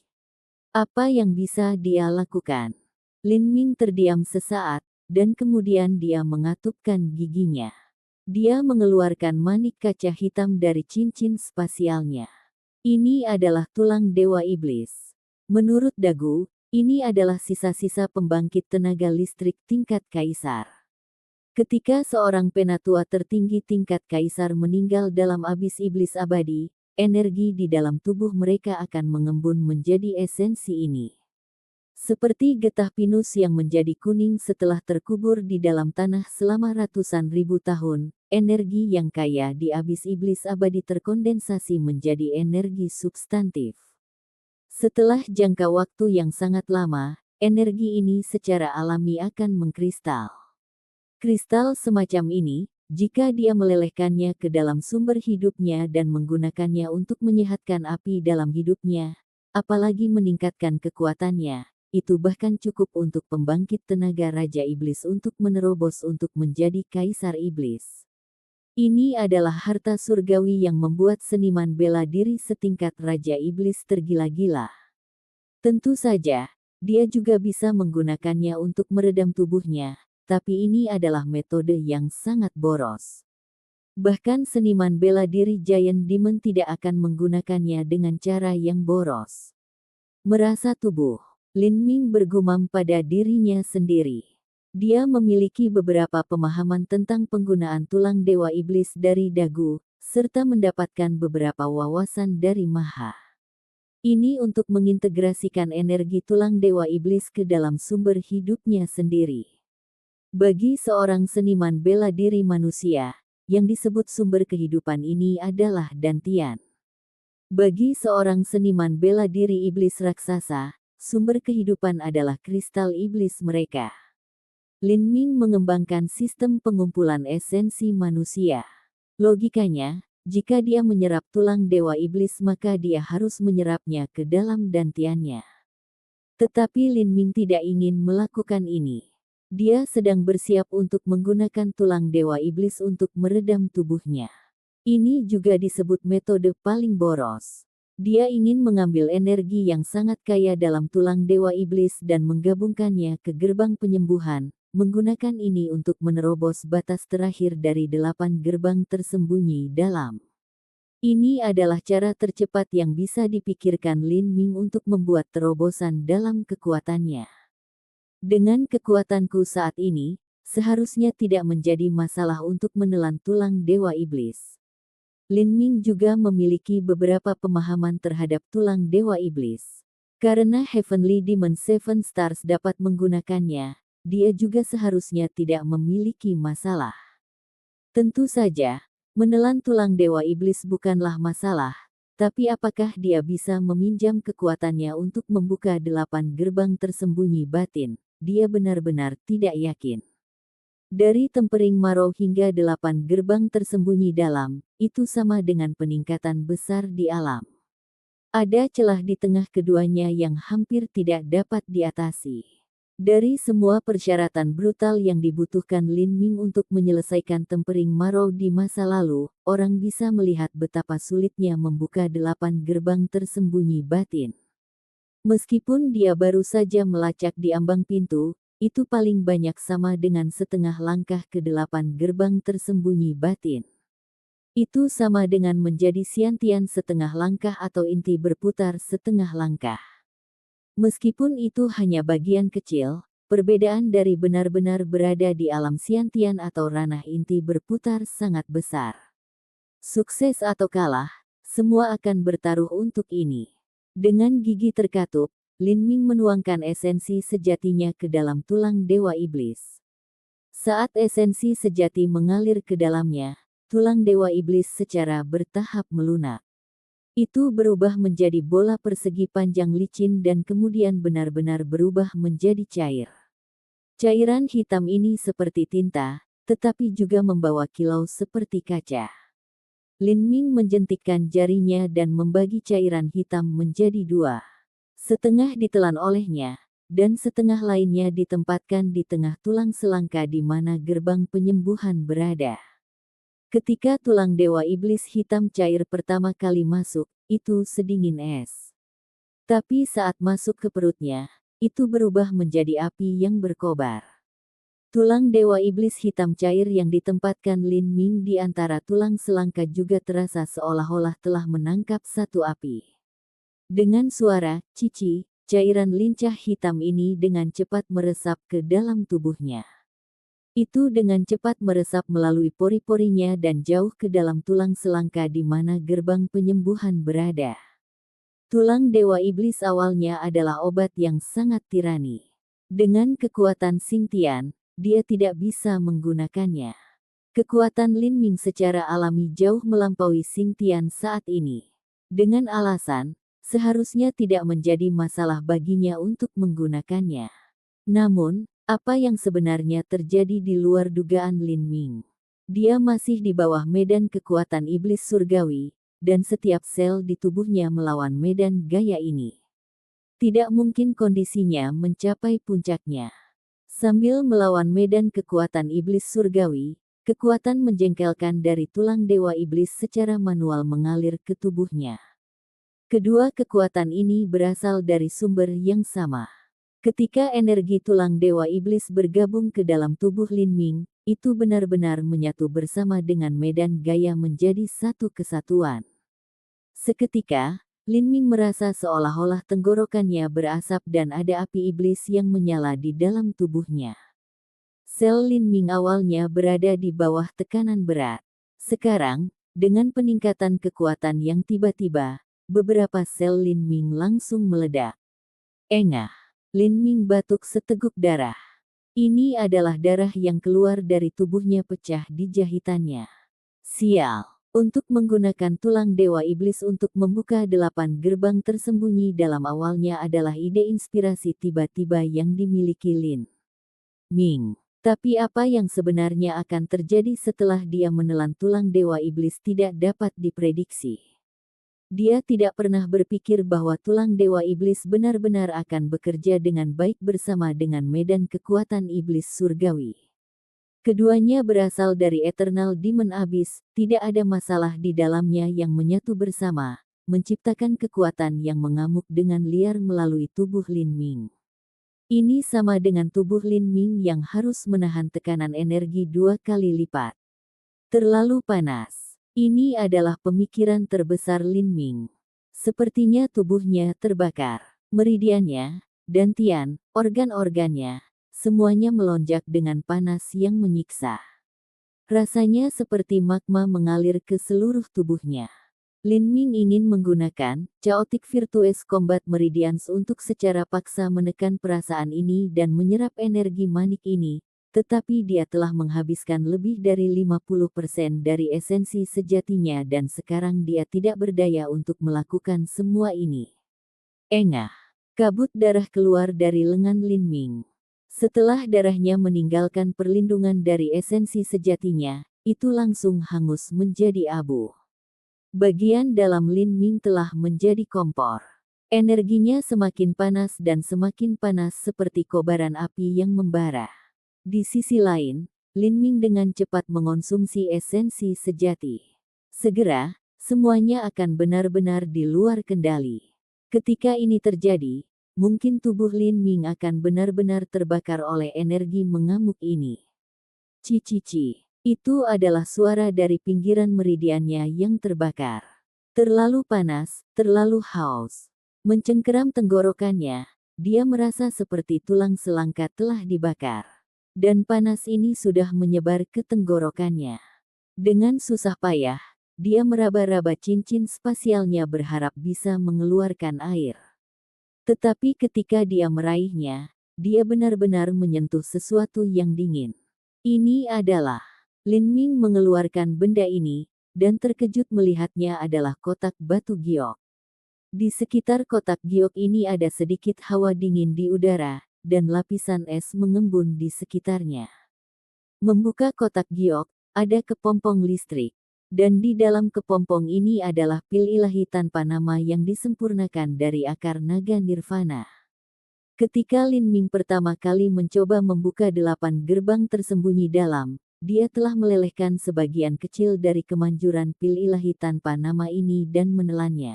Apa yang bisa dia lakukan? Lin Ming terdiam sesaat, dan kemudian dia mengatupkan giginya. Dia mengeluarkan manik kaca hitam dari cincin spasialnya. Ini adalah tulang Dewa Iblis. Menurut Dagu, ini adalah sisa-sisa pembangkit tenaga listrik tingkat kaisar. Ketika seorang penatua tertinggi tingkat kaisar meninggal dalam abis iblis abadi, energi di dalam tubuh mereka akan mengembun menjadi esensi ini. Seperti getah pinus yang menjadi kuning setelah terkubur di dalam tanah selama ratusan ribu tahun, energi yang kaya di abis iblis abadi terkondensasi menjadi energi substantif. Setelah jangka waktu yang sangat lama, energi ini secara alami akan mengkristal. Kristal semacam ini, jika dia melelehkannya ke dalam sumber hidupnya dan menggunakannya untuk menyehatkan api dalam hidupnya, apalagi meningkatkan kekuatannya, itu bahkan cukup untuk pembangkit tenaga Raja Iblis untuk menerobos untuk menjadi Kaisar Iblis. Ini adalah harta surgawi yang membuat seniman bela diri setingkat Raja Iblis tergila-gila. Tentu saja, dia juga bisa menggunakannya untuk meredam tubuhnya, tapi ini adalah metode yang sangat boros. Bahkan seniman bela diri Giant Demon tidak akan menggunakannya dengan cara yang boros. Merasa tubuh, Lin Ming bergumam pada dirinya sendiri. Dia memiliki beberapa pemahaman tentang penggunaan tulang Dewa Iblis dari Dagu, serta mendapatkan beberapa wawasan dari Maha. Ini untuk mengintegrasikan energi tulang Dewa Iblis ke dalam sumber hidupnya sendiri. Bagi seorang seniman bela diri manusia, yang disebut sumber kehidupan ini adalah Dantian. Bagi seorang seniman bela diri iblis raksasa, sumber kehidupan adalah kristal iblis mereka. Lin Ming mengembangkan sistem pengumpulan esensi manusia. Logikanya, jika dia menyerap tulang Dewa Iblis maka dia harus menyerapnya ke dalam dantiannya. Tetapi Lin Ming tidak ingin melakukan ini. Dia sedang bersiap untuk menggunakan tulang Dewa Iblis untuk meredam tubuhnya. Ini juga disebut metode paling boros. Dia ingin mengambil energi yang sangat kaya dalam tulang Dewa Iblis dan menggabungkannya ke gerbang penyembuhan, menggunakan ini untuk menerobos batas terakhir dari 8 gerbang tersembunyi dalam. Ini adalah cara tercepat yang bisa dipikirkan Lin Ming untuk membuat terobosan dalam kekuatannya. Dengan kekuatanku saat ini, seharusnya tidak menjadi masalah untuk menelan tulang Dewa Iblis. Lin Ming juga memiliki beberapa pemahaman terhadap tulang Dewa Iblis. Karena Heavenly Demon Seven Stars dapat menggunakannya, dia juga seharusnya tidak memiliki masalah. Tentu saja, menelan tulang Dewa Iblis bukanlah masalah, tapi apakah dia bisa meminjam kekuatannya untuk membuka 8 gerbang tersembunyi batin? Dia benar-benar tidak yakin. Dari tempering marau hingga 8 gerbang tersembunyi dalam, itu sama dengan peningkatan besar di alam. Ada celah di tengah keduanya yang hampir tidak dapat diatasi. Dari semua persyaratan brutal yang dibutuhkan Lin Ming untuk menyelesaikan tempering marau di masa lalu, orang bisa melihat betapa sulitnya membuka 8 gerbang tersembunyi batin. Meskipun dia baru saja melacak di ambang pintu, itu paling banyak sama dengan setengah langkah ke 8 gerbang tersembunyi batin. Itu sama dengan menjadi Xiantian setengah langkah atau inti berputar setengah langkah. Meskipun itu hanya bagian kecil, perbedaan dari benar-benar berada di alam Xiantian atau ranah inti berputar sangat besar. Sukses atau kalah, semua akan bertaruh untuk ini. Dengan gigi terkatup, Lin Ming menuangkan esensi sejatinya ke dalam tulang Dewa Iblis. Saat esensi sejati mengalir ke dalamnya, tulang Dewa Iblis secara bertahap melunak. Itu berubah menjadi bola persegi panjang licin dan kemudian benar-benar berubah menjadi cair. Cairan hitam ini seperti tinta, tetapi juga membawa kilau seperti kaca. Lin Ming menjentikkan jarinya dan membagi cairan hitam menjadi 2. Setengah ditelan olehnya, dan setengah lainnya ditempatkan di tengah tulang selangka di mana gerbang penyembuhan berada. Ketika tulang Dewa Iblis hitam cair pertama kali masuk, itu sedingin es. Tapi saat masuk ke perutnya, itu berubah menjadi api yang berkobar. Tulang Dewa Iblis hitam cair yang ditempatkan Lin Ming di antara tulang selangka juga terasa seolah-olah telah menangkap satu api. Dengan suara cici, cairan lincah hitam ini dengan cepat meresap ke dalam tubuhnya. Itu dengan cepat meresap melalui pori-porinya dan jauh ke dalam tulang selangka di mana gerbang penyembuhan berada. Tulang Dewa Iblis awalnya adalah obat yang sangat tirani. Dengan kekuatan Xingtian, dia tidak bisa menggunakannya. Kekuatan Lin Ming secara alami jauh melampaui Xingtian saat ini. Dengan alasan, seharusnya tidak menjadi masalah baginya untuk menggunakannya. Namun, apa yang sebenarnya terjadi di luar dugaan Lin Ming? Dia masih di bawah medan kekuatan iblis surgawi, dan setiap sel di tubuhnya melawan medan gaya ini. Tidak mungkin kondisinya mencapai puncaknya. Sambil melawan medan kekuatan iblis surgawi, kekuatan menjengkelkan dari tulang Dewa Iblis secara manual mengalir ke tubuhnya. Kedua kekuatan ini berasal dari sumber yang sama. Ketika energi tulang Dewa Iblis bergabung ke dalam tubuh Lin Ming, itu benar-benar menyatu bersama dengan medan gaya menjadi satu kesatuan. Seketika, Lin Ming merasa seolah-olah tenggorokannya berasap dan ada api iblis yang menyala di dalam tubuhnya. Sel Lin Ming awalnya berada di bawah tekanan berat. Sekarang, dengan peningkatan kekuatan yang tiba-tiba, beberapa sel Lin Ming langsung meledak. Engah! Lin Ming batuk seteguk darah. Ini adalah darah yang keluar dari tubuhnya pecah di jahitannya. Sial. Untuk menggunakan tulang Dewa Iblis untuk membuka 8 gerbang tersembunyi dalam awalnya adalah ide inspirasi tiba-tiba yang dimiliki Lin Ming. Tapi apa yang sebenarnya akan terjadi setelah dia menelan tulang Dewa Iblis tidak dapat diprediksi. Dia tidak pernah berpikir bahwa tulang Dewa Iblis benar-benar akan bekerja dengan baik bersama dengan medan kekuatan iblis surgawi. Keduanya berasal dari Eternal Demon Abyss, tidak ada masalah di dalamnya yang menyatu bersama, menciptakan kekuatan yang mengamuk dengan liar melalui tubuh Lin Ming. Ini sama dengan tubuh Lin Ming yang harus menahan tekanan energi 2 kali lipat. Terlalu panas. Ini adalah pemikiran terbesar Lin Ming. Sepertinya tubuhnya terbakar. Meridiannya, dantian, organ-organnya, semuanya melonjak dengan panas yang menyiksa. Rasanya seperti magma mengalir ke seluruh tubuhnya. Lin Ming ingin menggunakan Chaotic Virtuous Combat Meridians untuk secara paksa menekan perasaan ini dan menyerap energi manik ini, tetapi dia telah menghabiskan lebih dari 50% dari esensi sejatinya dan sekarang dia tidak berdaya untuk melakukan semua ini. Engah! Kabut darah keluar dari lengan Lin Ming. Setelah darahnya meninggalkan perlindungan dari esensi sejatinya, itu langsung hangus menjadi abu. Bagian dalam Lin Ming telah menjadi kompor. Energinya semakin panas dan semakin panas seperti kobaran api yang membara. Di sisi lain, Lin Ming dengan cepat mengonsumsi esensi sejati. Segera, semuanya akan benar-benar di luar kendali. Ketika ini terjadi, mungkin tubuh Lin Ming akan benar-benar terbakar oleh energi mengamuk ini. Cici, itu adalah suara dari pinggiran meridiannya yang terbakar. Terlalu panas, terlalu haus. Mencengkeram tenggorokannya, dia merasa seperti tulang selangka telah dibakar. Dan panas ini sudah menyebar ke tenggorokannya. Dengan susah payah, dia meraba-raba cincin spasialnya berharap bisa mengeluarkan air. Tetapi ketika dia meraihnya, dia benar-benar menyentuh sesuatu yang dingin. Ini adalah Lin Ming mengeluarkan benda ini, dan terkejut melihatnya adalah kotak batu giok. Di sekitar kotak giok ini ada sedikit hawa dingin di udara, dan lapisan es mengembun di sekitarnya. Membuka kotak giok, ada kepompong listrik. Dan di dalam kepompong ini adalah pil ilahi tanpa nama yang disempurnakan dari akar naga nirvana. Ketika Lin Ming pertama kali mencoba membuka 8 gerbang tersembunyi dalam, dia telah melelehkan sebagian kecil dari kemanjuran pil ilahi tanpa nama ini dan menelannya.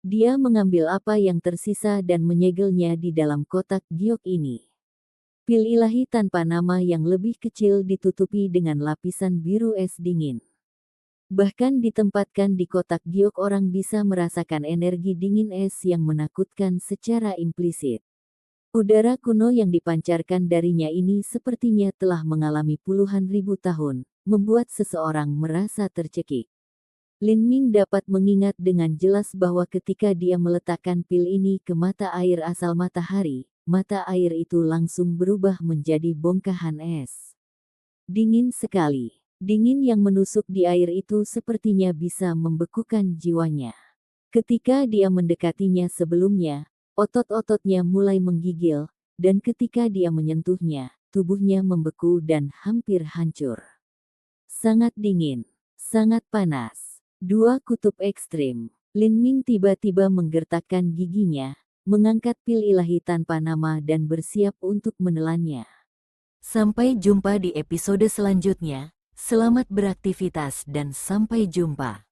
Dia mengambil apa yang tersisa dan menyegelnya di dalam kotak giok ini. Pil ilahi tanpa nama yang lebih kecil ditutupi dengan lapisan biru es dingin. Bahkan ditempatkan di kotak giok orang bisa merasakan energi dingin es yang menakutkan secara implisit. Udara kuno yang dipancarkan darinya ini sepertinya telah mengalami puluhan ribu tahun, membuat seseorang merasa tercekik. Lin Ming dapat mengingat dengan jelas bahwa ketika dia meletakkan pil ini ke mata air asal matahari, mata air itu langsung berubah menjadi bongkahan es. Dingin sekali. Dingin yang menusuk di air itu sepertinya bisa membekukan jiwanya. Ketika dia mendekatinya sebelumnya, otot-ototnya mulai menggigil, dan ketika dia menyentuhnya, tubuhnya membeku dan hampir hancur. Sangat dingin, sangat panas. Dua kutub ekstrim. Lin Ming tiba-tiba menggertakkan giginya, mengangkat pil ilahi tanpa nama dan bersiap untuk menelannya. Sampai jumpa di episode selanjutnya. Selamat beraktivitas dan sampai jumpa.